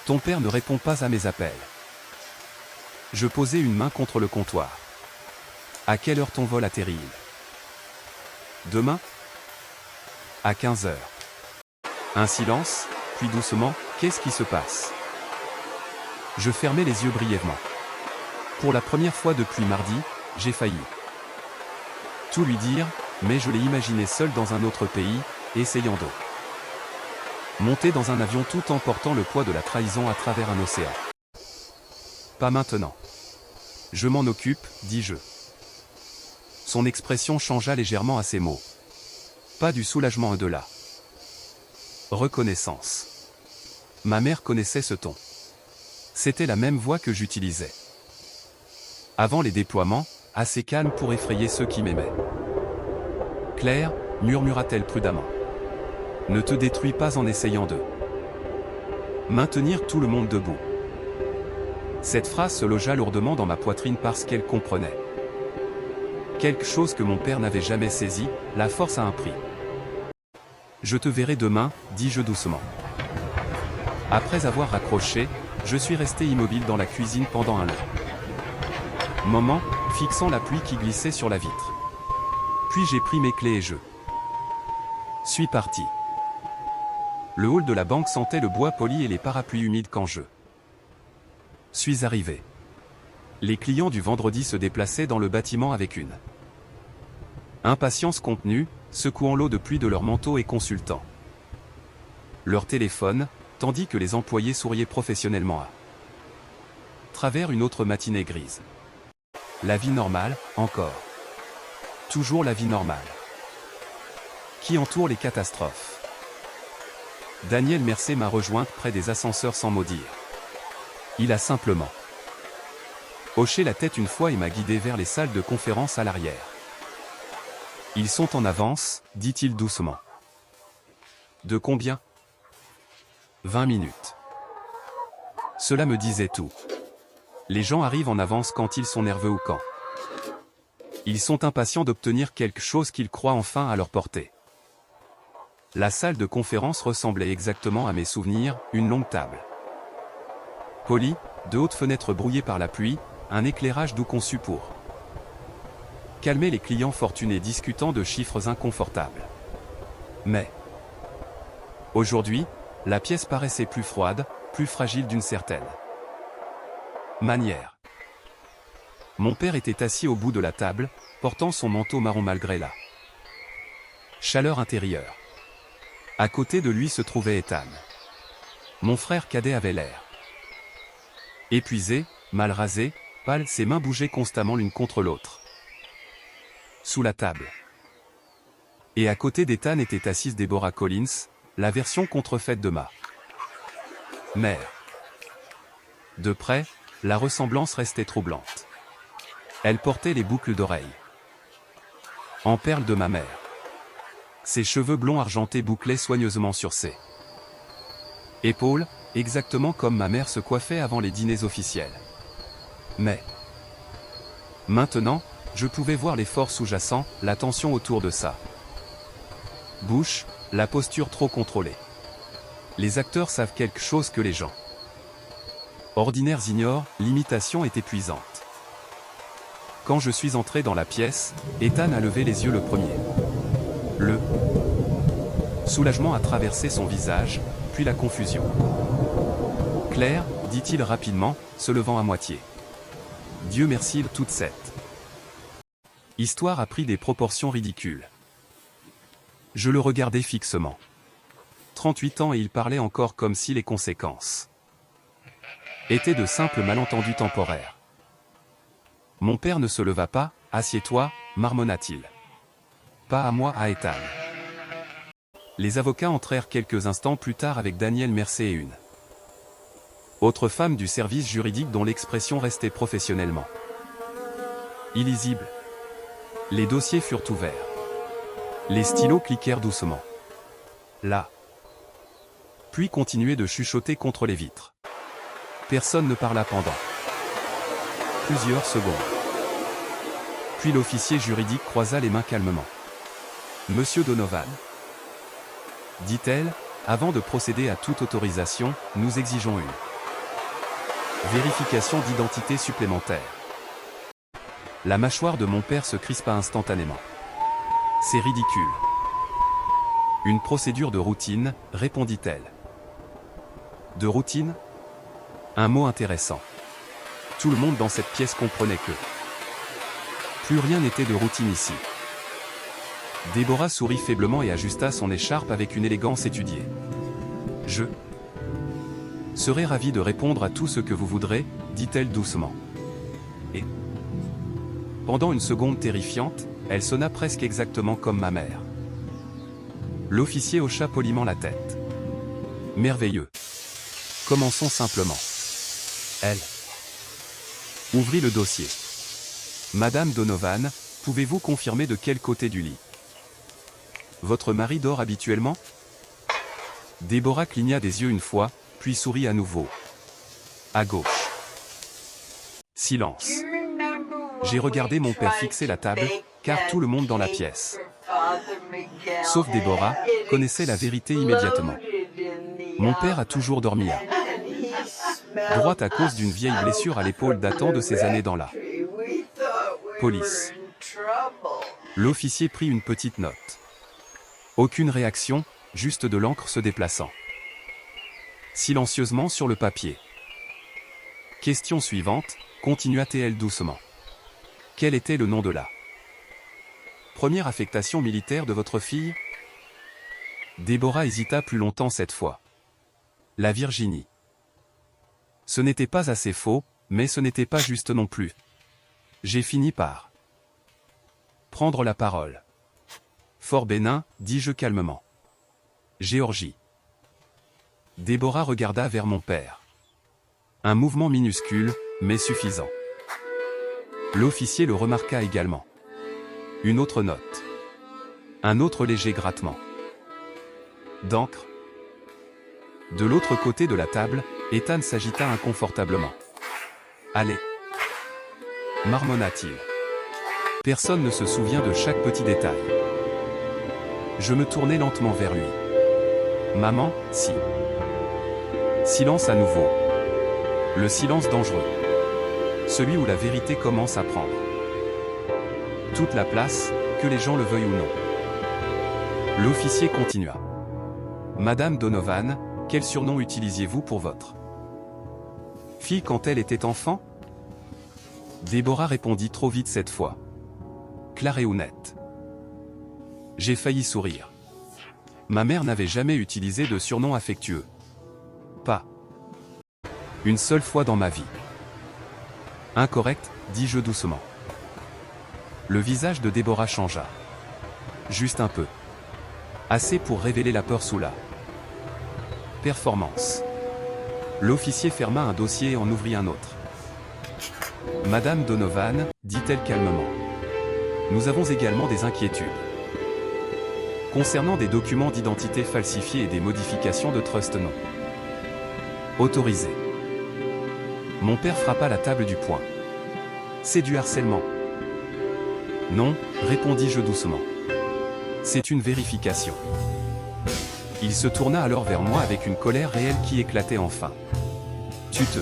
Speaker 1: Ton père ne répond pas à mes appels. Je posai une main contre le comptoir. À quelle heure ton vol atterrit-il? Demain? À 15h. Un silence, puis doucement, qu'est-ce qui se passe? Je fermai les yeux brièvement. Pour la première fois depuis mardi, j'ai failli tout lui dire, mais je l'ai imaginé seul dans un autre pays, essayant de monter dans un avion tout en portant le poids de la trahison à travers un océan. Pas maintenant. Je m'en occupe, dis-je. Son expression changea légèrement à ces mots. Pas du soulagement et de la reconnaissance. Ma mère connaissait ce ton. C'était la même voix que j'utilisais avant les déploiements, assez calme pour effrayer ceux qui m'aimaient. Claire, murmura-t-elle prudemment. Ne te détruis pas en essayant de maintenir tout le monde debout. Cette phrase se logea lourdement dans ma poitrine parce qu'elle comprenait quelque chose que mon père n'avait jamais saisi, la force a un prix. Je te verrai demain, dis-je doucement. Après avoir raccroché, je suis resté immobile dans la cuisine pendant un long moment, fixant la pluie qui glissait sur la vitre. Puis j'ai pris mes clés et je suis parti. Le hall de la banque sentait le bois poli et les parapluies humides quand je suis arrivé. Les clients du vendredi se déplaçaient dans le bâtiment avec une impatience contenue, secouant l'eau de pluie de leurs manteaux et consultant leur téléphone, tandis que les employés souriaient professionnellement à travers une autre matinée grise. La vie normale, encore. Toujours la vie normale. Qui entoure les catastrophes. Daniel Mercé m'a rejointe près des ascenseurs sans mot dire. Il a simplement hoché la tête une fois et m'a guidé vers les salles de conférence à l'arrière. Ils sont en avance, dit-il doucement. De combien? 20 minutes. Cela me disait tout. Les gens arrivent en avance quand ils sont nerveux ou quand ils sont impatients d'obtenir quelque chose qu'ils croient enfin à leur portée. La salle de conférence ressemblait exactement à mes souvenirs, une longue table polie, de hautes fenêtres brouillées par la pluie, un éclairage doux conçu pour calmer les clients fortunés discutant de chiffres inconfortables. Mais aujourd'hui, la pièce paraissait plus froide, plus fragile d'une certaine manière. Mon père était assis au bout de la table, portant son manteau marron malgré la chaleur intérieure. À côté de lui se trouvait Ethan. Mon frère cadet avait l'air épuisé, mal rasé, pâle, ses mains bougeaient constamment l'une contre l'autre. Sous la table. Et à côté d'Ethan était assise Deborah Collins, la version contrefaite de ma mère. De près, la ressemblance restait troublante. Elle portait les boucles d'oreilles en perles de ma mère. Ses cheveux blonds argentés bouclaient soigneusement sur ses épaules, exactement comme ma mère se coiffait avant les dîners officiels. Mais maintenant, je pouvais voir l'effort sous-jacent, la tension autour de ça. Bouche, la posture trop contrôlée. Les acteurs savent quelque chose que les gens ordinaires ignorent, l'imitation est épuisante. Quand je suis entré dans la pièce, Ethan a levé les yeux le premier. Le soulagement a traversé son visage, puis la confusion. Claire, dit-il rapidement, se levant à moitié. Dieu merci, toute cette histoire a pris des proportions ridicules. Je le regardais fixement. 38 ans et il parlait encore comme si les conséquences étaient de simples malentendus temporaires. Mon père ne se leva pas, assieds-toi, marmonna-t-il. Pas à moi, à Ethan. Les avocats entrèrent quelques instants plus tard avec Danielle Mercé et une autre femme du service juridique dont l'expression restait professionnellement illisible. Les dossiers furent ouverts. Les stylos cliquèrent doucement. Là. Puis continuaient de chuchoter contre les vitres. Personne ne parla pendant plusieurs secondes. Puis l'officier juridique croisa les mains calmement. Monsieur Donovan, dit-elle, avant de procéder à toute autorisation, nous exigeons une vérification d'identité supplémentaire. La mâchoire de mon père se crispa instantanément. C'est ridicule. Une procédure de routine, répondit-elle. De routine ? Un mot intéressant. Tout le monde dans cette pièce comprenait que plus rien n'était de routine ici. Déborah sourit faiblement et ajusta son écharpe avec une élégance étudiée. Je serai ravie de répondre à tout ce que vous voudrez, dit-elle doucement. Et pendant une seconde terrifiante, elle sonna presque exactement comme ma mère. L'officier hocha poliment la tête. Merveilleux. Commençons simplement. Elle ouvrit le dossier. Madame Donovan, pouvez-vous confirmer de quel côté du lit votre mari dort habituellement? Déborah cligna des yeux une fois, puis sourit à nouveau. À gauche. Silence. J'ai regardé mon père fixer la table, car tout le monde dans la pièce, sauf Déborah, connaissait la vérité immédiatement. Mon père a toujours dormi à droite à cause d'une vieille blessure à l'épaule datant de ses années dans la police. L'officier prit une petite note. Aucune réaction, juste de l'encre se déplaçant silencieusement sur le papier. Question suivante, continua-t-elle doucement. Quel était le nom de la première affectation militaire de votre fille? Déborah hésita plus longtemps cette fois. La Virginie. Ce n'était pas assez faux, mais ce n'était pas juste non plus. J'ai fini par prendre la parole. Fort bénin, dis-je calmement. Géorgie. Déborah regarda vers mon père. Un mouvement minuscule, mais suffisant. L'officier le remarqua également. Une autre note. Un autre léger grattement d'encre. De l'autre côté de la table, Ethan s'agita inconfortablement. Allez, marmonna-t-il. Personne ne se souvient de chaque petit détail. Je me tournai lentement vers lui. Maman, si. Silence à nouveau. Le silence dangereux. Celui où la vérité commence à prendre Toute la place, que les gens le veuillent ou non. L'officier continua. Madame Donovan, quel surnom utilisiez-vous pour votre fille quand elle était enfant? Déborah répondit trop vite cette fois. Clair et net. J'ai failli sourire. Ma mère n'avait jamais utilisé de surnom affectueux. Pas une seule fois dans ma vie. Incorrect, dis-je doucement. Le visage de Déborah changea. Juste un peu. Assez pour révéler la peur sous la performance. L'officier ferma un dossier et en ouvrit un autre. Madame Donovan, dit-elle calmement. Nous avons également des inquiétudes. Concernant des documents d'identité falsifiés et des modifications de trust non autorisées. Mon père frappa la table du poing. C'est du harcèlement. Non, répondis-je doucement. C'est une vérification. Il se tourna alors vers moi avec une colère réelle qui éclatait enfin. Tu te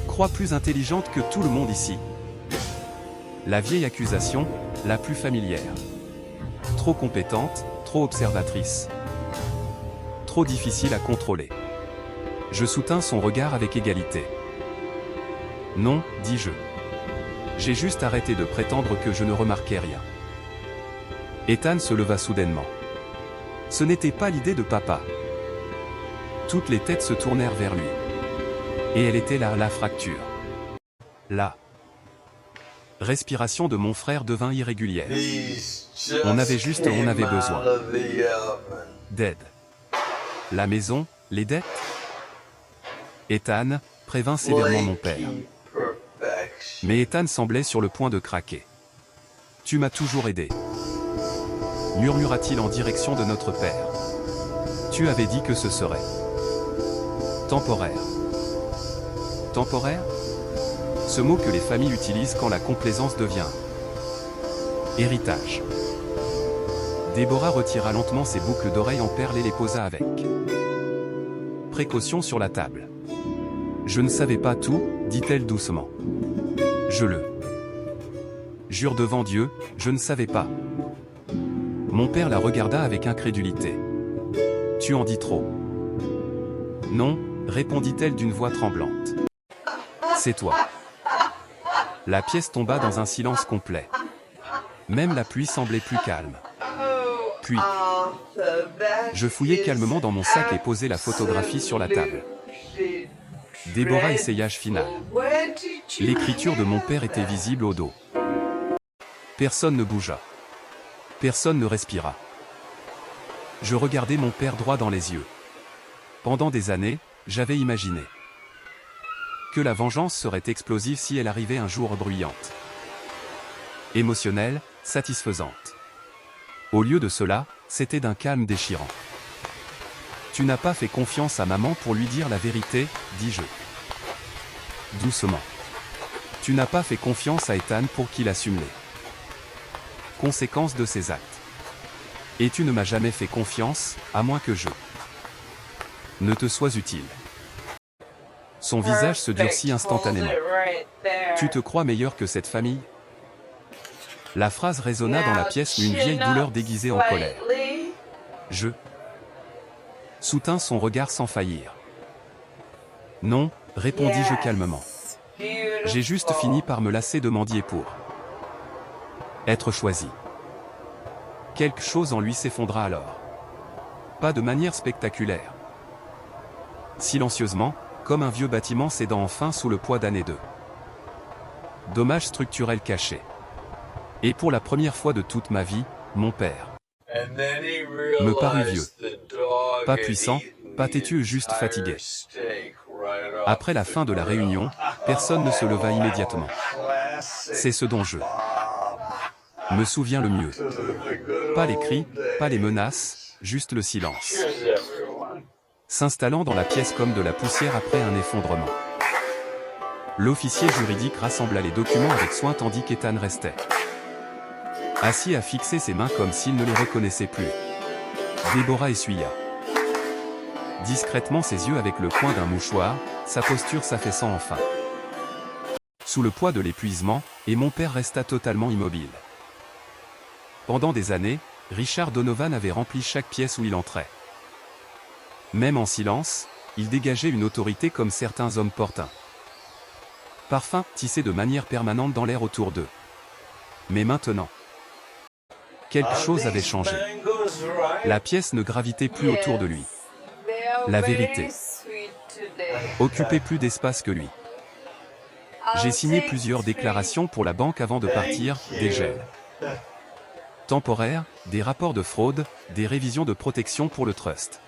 Speaker 1: crois plus intelligente que tout le monde ici. La vieille accusation, la plus familière. Trop compétente, trop observatrice. Trop difficile à contrôler. Je soutins son regard avec égalité. Non, dis-je. J'ai juste arrêté de prétendre que je ne remarquais rien. Ethan se leva soudainement. Ce n'était pas l'idée de papa. Toutes les têtes se tournèrent vers lui. Et elle était là, la fracture. La respiration de mon frère devint irrégulière. On avait besoin d'aide. La maison, les dettes. Ethan prévint sévèrement mon père. Mais Ethan semblait sur le point de craquer. Tu m'as toujours aidé, murmura-t-il en direction de notre père. Tu avais dit que ce serait temporaire. Temporaire? Ce mot que les familles utilisent quand la complaisance devient héritage. Déborah retira lentement ses boucles d'oreilles en perles et les posa avec précaution sur la table. Je ne savais pas tout, dit-elle doucement. Je le jure devant Dieu, je ne savais pas. Mon père la regarda avec incrédulité. Tu en dis trop. Non, répondit-elle d'une voix tremblante. C'est toi. La pièce tomba dans un silence complet. Même la pluie semblait plus calme. Puis, je fouillai calmement dans mon sac et posai la photographie sur la table. Déborah essayage final. L'écriture de mon père était visible au dos. Personne ne bougea. Personne ne respira. Je regardais mon père droit dans les yeux. Pendant des années, j'avais imaginé que la vengeance serait explosive si elle arrivait un jour bruyante. Émotionnelle, satisfaisante. Au lieu de cela, c'était d'un calme déchirant. Tu n'as pas fait confiance à maman pour lui dire la vérité, dis-je. Doucement. Tu n'as pas fait confiance à Ethan pour qu'il assume les conséquences de ses actes. Et tu ne m'as jamais fait confiance, à moins que je ne te sois utile. Son visage se durcit instantanément. Tu te crois meilleur que cette famille? La phrase résonna dans la pièce, une vieille douleur déguisée en colère. Je soutins son regard sans faillir. Non, répondis-je calmement. J'ai juste fini par me lasser de mendier pour être choisi. Quelque chose en lui s'effondra alors. Pas de manière spectaculaire. Silencieusement, comme un vieux bâtiment cédant enfin sous le poids d'années de dommages structurels cachés. Et pour la première fois de toute ma vie, mon père me parut vieux. Pas puissant, pas têtu, juste fatigué. Après la fin de la réunion, personne ne se leva immédiatement. C'est ce dont je me souviens le mieux. Pas les cris, pas les menaces, juste le silence. S'installant dans la pièce comme de la poussière après un effondrement. L'officier juridique rassembla les documents avec soin tandis qu'Ethan restait assis à fixer ses mains comme s'il ne les reconnaissait plus. Déborah essuya discrètement ses yeux avec le coin d'un mouchoir, sa posture s'affaissant enfin. Sous le poids de l'épuisement, Et mon père resta totalement immobile. Pendant des années, Richard Donovan avait rempli chaque pièce où il entrait. Même en silence, il dégageait une autorité comme certains hommes portent un parfum tissé de manière permanente dans l'air autour d'eux. Mais maintenant, quelque chose avait changé. La pièce ne gravitait plus autour de lui. La vérité occupait plus d'espace que lui. J'ai signé plusieurs déclarations pour la banque avant de partir, des gels temporaires, des rapports de fraude, des révisions de protection pour le trust.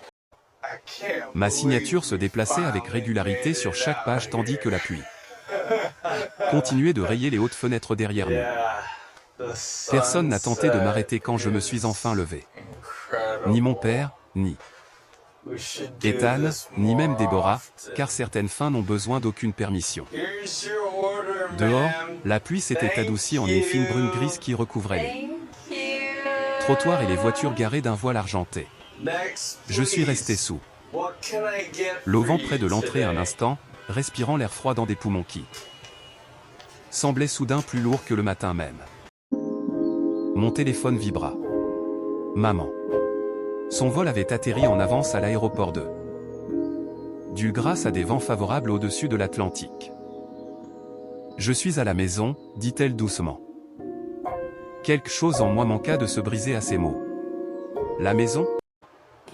Speaker 1: Ma signature se déplaçait avec régularité sur chaque page tandis que la pluie continuait de rayer les hautes fenêtres derrière nous. Personne n'a tenté de m'arrêter quand je me suis enfin levé. Ni mon père, ni Ethan, ni même Déborah, car certaines fins n'ont besoin d'aucune permission. Dehors, la pluie s'était adoucie en une fine brume grise qui recouvrait les trottoirs et les voitures garées d'un voile argenté. Je suis resté sous l'auvent près de l'entrée un instant, respirant l'air froid dans des poumons qui semblaient soudain plus lourds que le matin même. Mon téléphone vibra. Maman. Son vol avait atterri en avance à l'aéroport de Due grâce à des vents favorables au-dessus de l'Atlantique. Je suis à la maison, dit-elle doucement. Quelque chose en moi manqua de se briser à ces mots. La maison?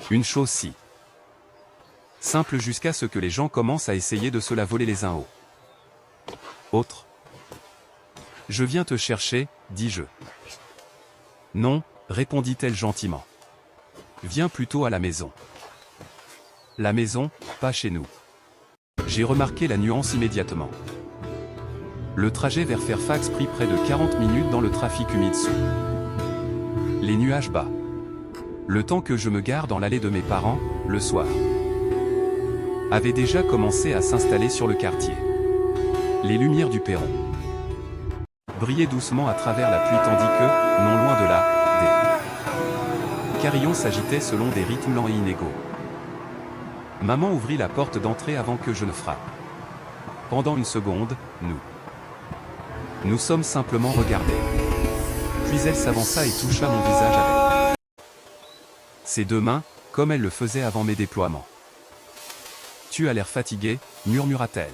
Speaker 1: Une chose si simple jusqu'à ce que les gens commencent à essayer de se la voler les uns aux autres. Je viens te chercher, dis-je. Non, répondit-elle gentiment. Viens plutôt à la maison. La maison, pas chez nous. J'ai remarqué la nuance immédiatement. Le trajet vers Fairfax prit près de 40 minutes dans le trafic humide sous les nuages bas. Le temps que je me gare dans l'allée de mes parents, le soir, avait déjà commencé à s'installer sur le quartier. Les lumières du perron brillaient doucement à travers la pluie tandis que, non loin de là, des carillons s'agitaient selon des rythmes lents et inégaux. Maman ouvrit la porte d'entrée avant que je ne frappe. Pendant une seconde, nous sommes simplement regardés. Puis elle s'avança et toucha mon visage avec ses deux mains, comme elle le faisait avant mes déploiements. Tu as l'air fatigué, murmura-t-elle.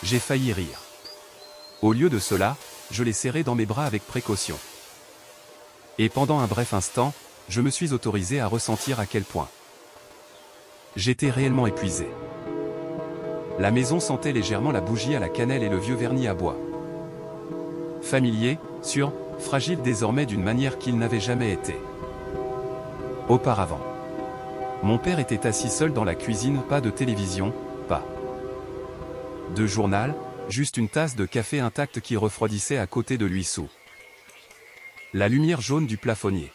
Speaker 1: J'ai failli rire. Au lieu de cela, je l'ai serré dans mes bras avec précaution. Et pendant un bref instant, je me suis autorisé à ressentir à quel point j'étais réellement épuisé. La maison sentait légèrement la bougie à la cannelle et le vieux vernis à bois. Familier, sûr, fragile désormais d'une manière qu'il n'avait jamais été auparavant. Mon père était assis seul dans la cuisine, pas de télévision, pas de journal, juste une tasse de café intacte qui refroidissait à côté de lui sous la lumière jaune du plafonnier.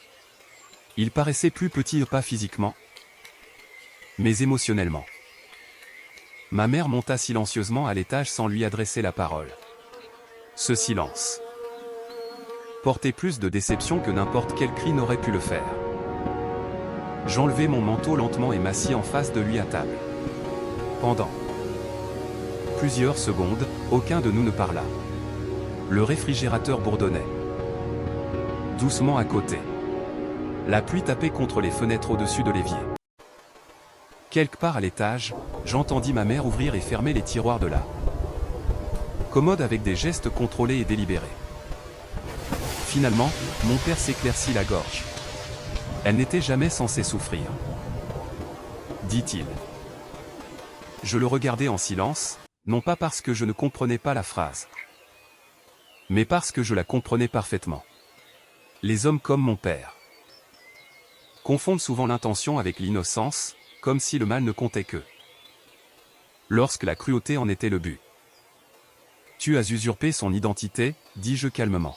Speaker 1: Il paraissait plus petit, pas physiquement, mais émotionnellement. Ma mère monta silencieusement à l'étage sans lui adresser la parole. Ce silence portait plus de déception que n'importe quel cri n'aurait pu le faire. J'enlevai mon manteau lentement et m'assis en face de lui à table. Pendant plusieurs secondes, aucun de nous ne parla. Le réfrigérateur bourdonnait doucement à côté. La pluie tapait contre les fenêtres au-dessus de l'évier. Quelque part à l'étage, j'entendis ma mère ouvrir et fermer les tiroirs de la commode avec des gestes contrôlés et délibérés. Finalement, mon père s'éclaircit la gorge. Elle n'était jamais censée souffrir, dit-il. Je le regardais en silence, non pas parce que je ne comprenais pas la phrase, mais parce que je la comprenais parfaitement. Les hommes comme mon père confondent souvent l'intention avec l'innocence, comme si le mal ne comptait que lorsque la cruauté en était le but. Tu as usurpé son identité, dis-je calmement.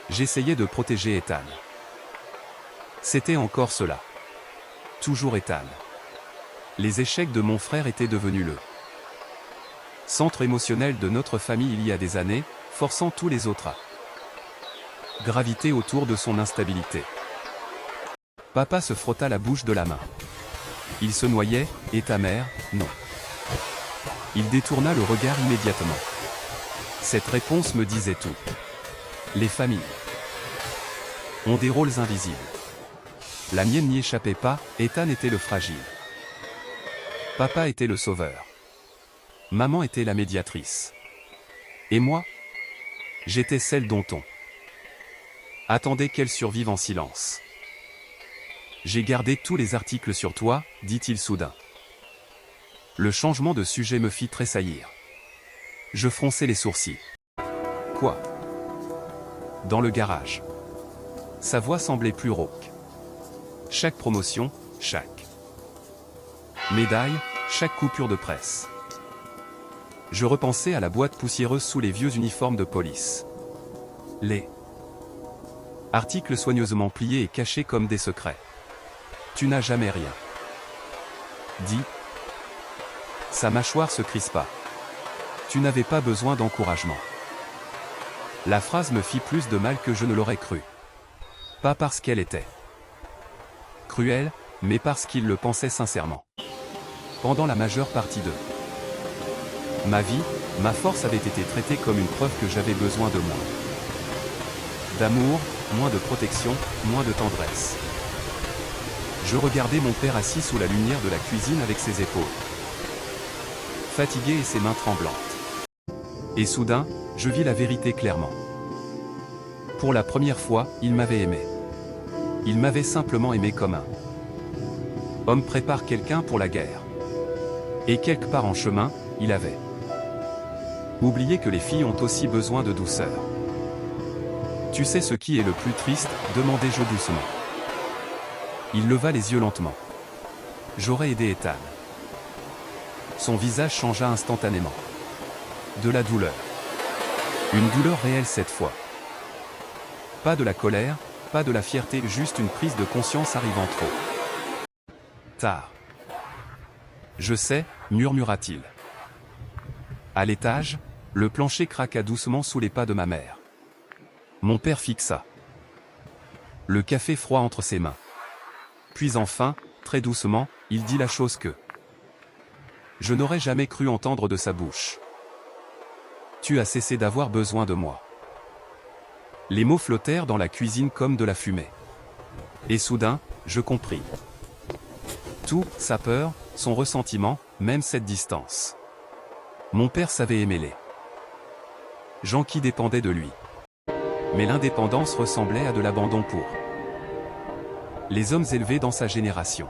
Speaker 1: J'essayais de protéger Ethan. C'était encore cela. Toujours Ethan. Les échecs de mon frère étaient devenus le centre émotionnel de notre famille il y a des années, forçant tous les autres à graviter autour de son instabilité. Papa se frotta la bouche de la main. Il se noyait, et ta mère, non. Il détourna le regard immédiatement. Cette réponse me disait tout. Les familles ont des rôles invisibles. La mienne n'y échappait pas, Ethan était le fragile. Papa était le sauveur. Maman était la médiatrice. Et moi, j'étais celle dont on attendait qu'elle survive en silence. J'ai gardé tous les articles sur toi, dit-il soudain. Le changement de sujet me fit tressaillir. Je fronçai les sourcils. Quoi? Dans le garage. Sa voix semblait plus rauque. Chaque promotion, chaque médaille, chaque coupure de presse. Je repensais à la boîte poussiéreuse sous les vieux uniformes de police. Les articles soigneusement pliés et cachés comme des secrets. Tu n'as jamais rien dit. Sa mâchoire se crispa. Tu n'avais pas besoin d'encouragement. La phrase me fit plus de mal que je ne l'aurais cru. Pas parce qu'elle était cruelle, mais parce qu'il le pensait sincèrement. Pendant la majeure partie de ma vie, ma force avait été traitée comme une preuve que j'avais besoin de moins d'amour, moins de protection, moins de tendresse. Je regardais mon père assis sous la lumière de la cuisine avec ses épaules fatiguées et ses mains tremblantes. Et soudain, je vis la vérité clairement. Pour la première fois, il m'avait aimé. Il m'avait simplement aimé comme un homme prépare quelqu'un pour la guerre. Et quelque part en chemin, il avait oublié que les filles ont aussi besoin de douceur. Tu sais ce qui est le plus triste, demandai-je doucement. Il leva les yeux lentement. J'aurais aidé Ethan. Son visage changea instantanément. De la douleur. Une douleur réelle cette fois. Pas de la colère, pas de la fierté, juste une prise de conscience arrivant trop tard. Je sais, murmura-t-il. À l'étage, le plancher craqua doucement sous les pas de ma mère. Mon père fixa le café froid entre ses mains. Puis enfin, très doucement, il dit la chose que je n'aurais jamais cru entendre de sa bouche. Tu as cessé d'avoir besoin de moi. Les mots flottèrent dans la cuisine comme de la fumée. Et soudain, je compris. Tout, sa peur, son ressentiment, même cette distance. Mon père savait aimer les gens qui dépendaient de lui. Mais l'indépendance ressemblait à de l'abandon pour les hommes élevés dans sa génération.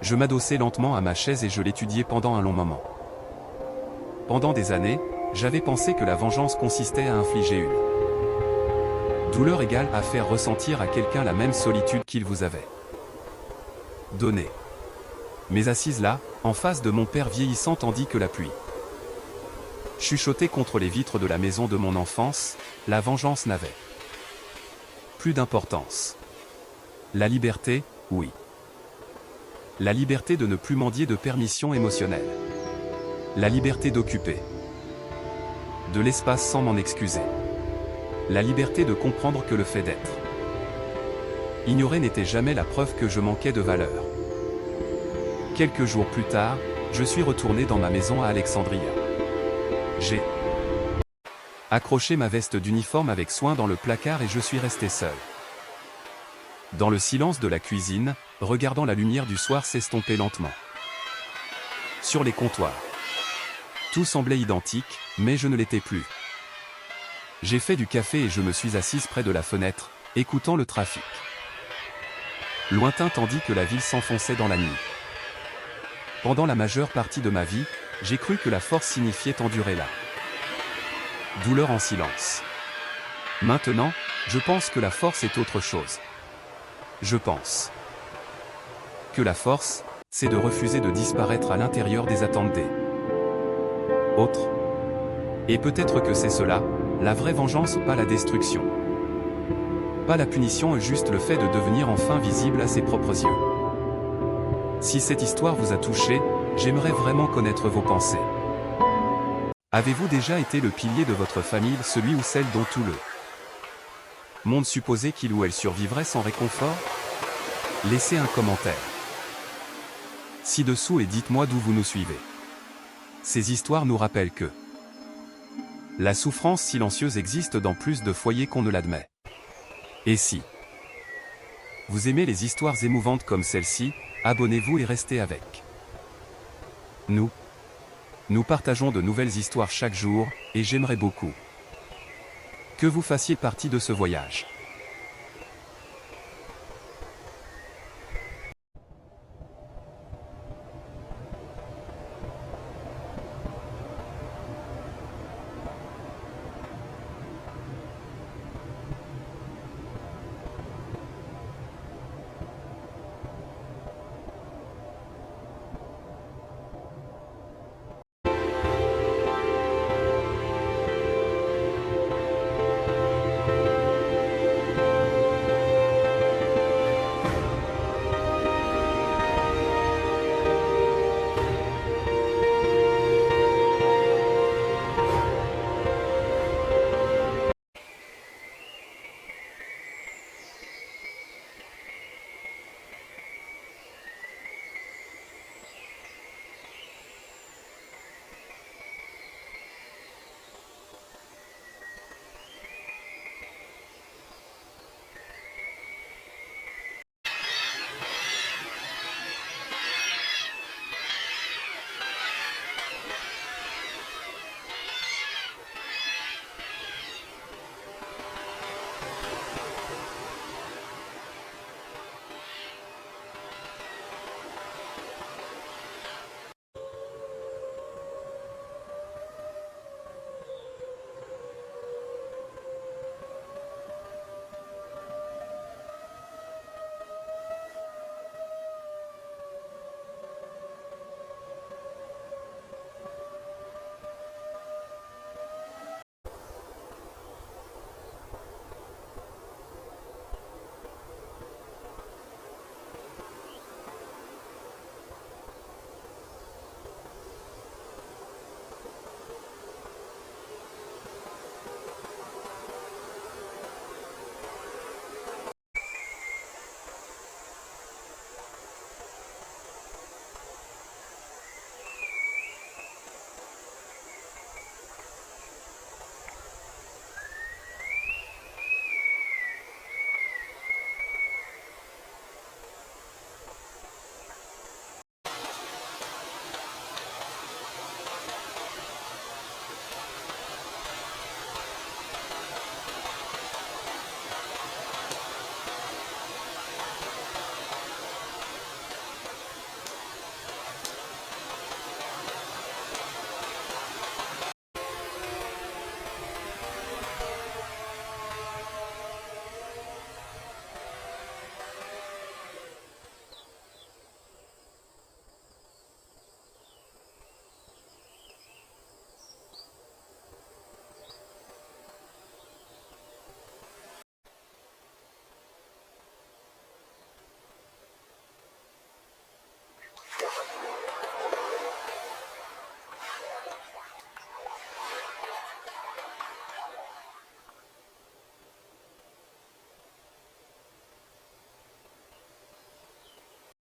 Speaker 1: Je m'adossai lentement à ma chaise et je l'étudiai pendant un long moment. Pendant des années, j'avais pensé que la vengeance consistait à infliger une douleur égale à faire ressentir à quelqu'un la même solitude qu'il vous avait donnée. Mais assise là, en face de mon père vieillissant tandis que la pluie chuchotait contre les vitres de la maison de mon enfance, la vengeance n'avait plus d'importance. La liberté, oui. La liberté de ne plus mendier de permission émotionnelle. La liberté d'occuper de l'espace sans m'en excuser. La liberté de comprendre que le fait d'être ignoré n'était jamais la preuve que je manquais de valeur. Quelques jours plus tard, je suis retourné dans ma maison à Alexandria. J'ai accroché ma veste d'uniforme avec soin dans le placard et je suis resté seul. Dans le silence de la cuisine, regardant la lumière du soir s'estomper lentement sur les comptoirs. Tout semblait identique, mais je ne l'étais plus. J'ai fait du café et je me suis assise près de la fenêtre, écoutant le trafic lointain tandis que la ville s'enfonçait dans la nuit. Pendant la majeure partie de ma vie, j'ai cru que la force signifiait endurer la douleur en silence. Maintenant, je pense que la force est autre chose. Je pense que la force, c'est de refuser de disparaître à l'intérieur des attentes des autres. Et peut-être que c'est cela, la vraie vengeance, pas la destruction. Pas la punition, juste le fait de devenir enfin visible à ses propres yeux. Si cette histoire vous a touché, j'aimerais vraiment connaître vos pensées. Avez-vous déjà été le pilier de votre famille, celui ou celle dont tout le monde supposait qu'il ou elle survivrait sans réconfort? Laissez un commentaire ci-dessous et dites-moi d'où vous nous suivez. Ces histoires nous rappellent que La souffrance silencieuse existe dans plus de foyers qu'on ne l'admet. Et si vous aimez les histoires émouvantes comme celle-ci, abonnez-vous et restez avec nous. Nous partageons de nouvelles histoires chaque jour, et j'aimerais beaucoup que vous fassiez partie de ce voyage.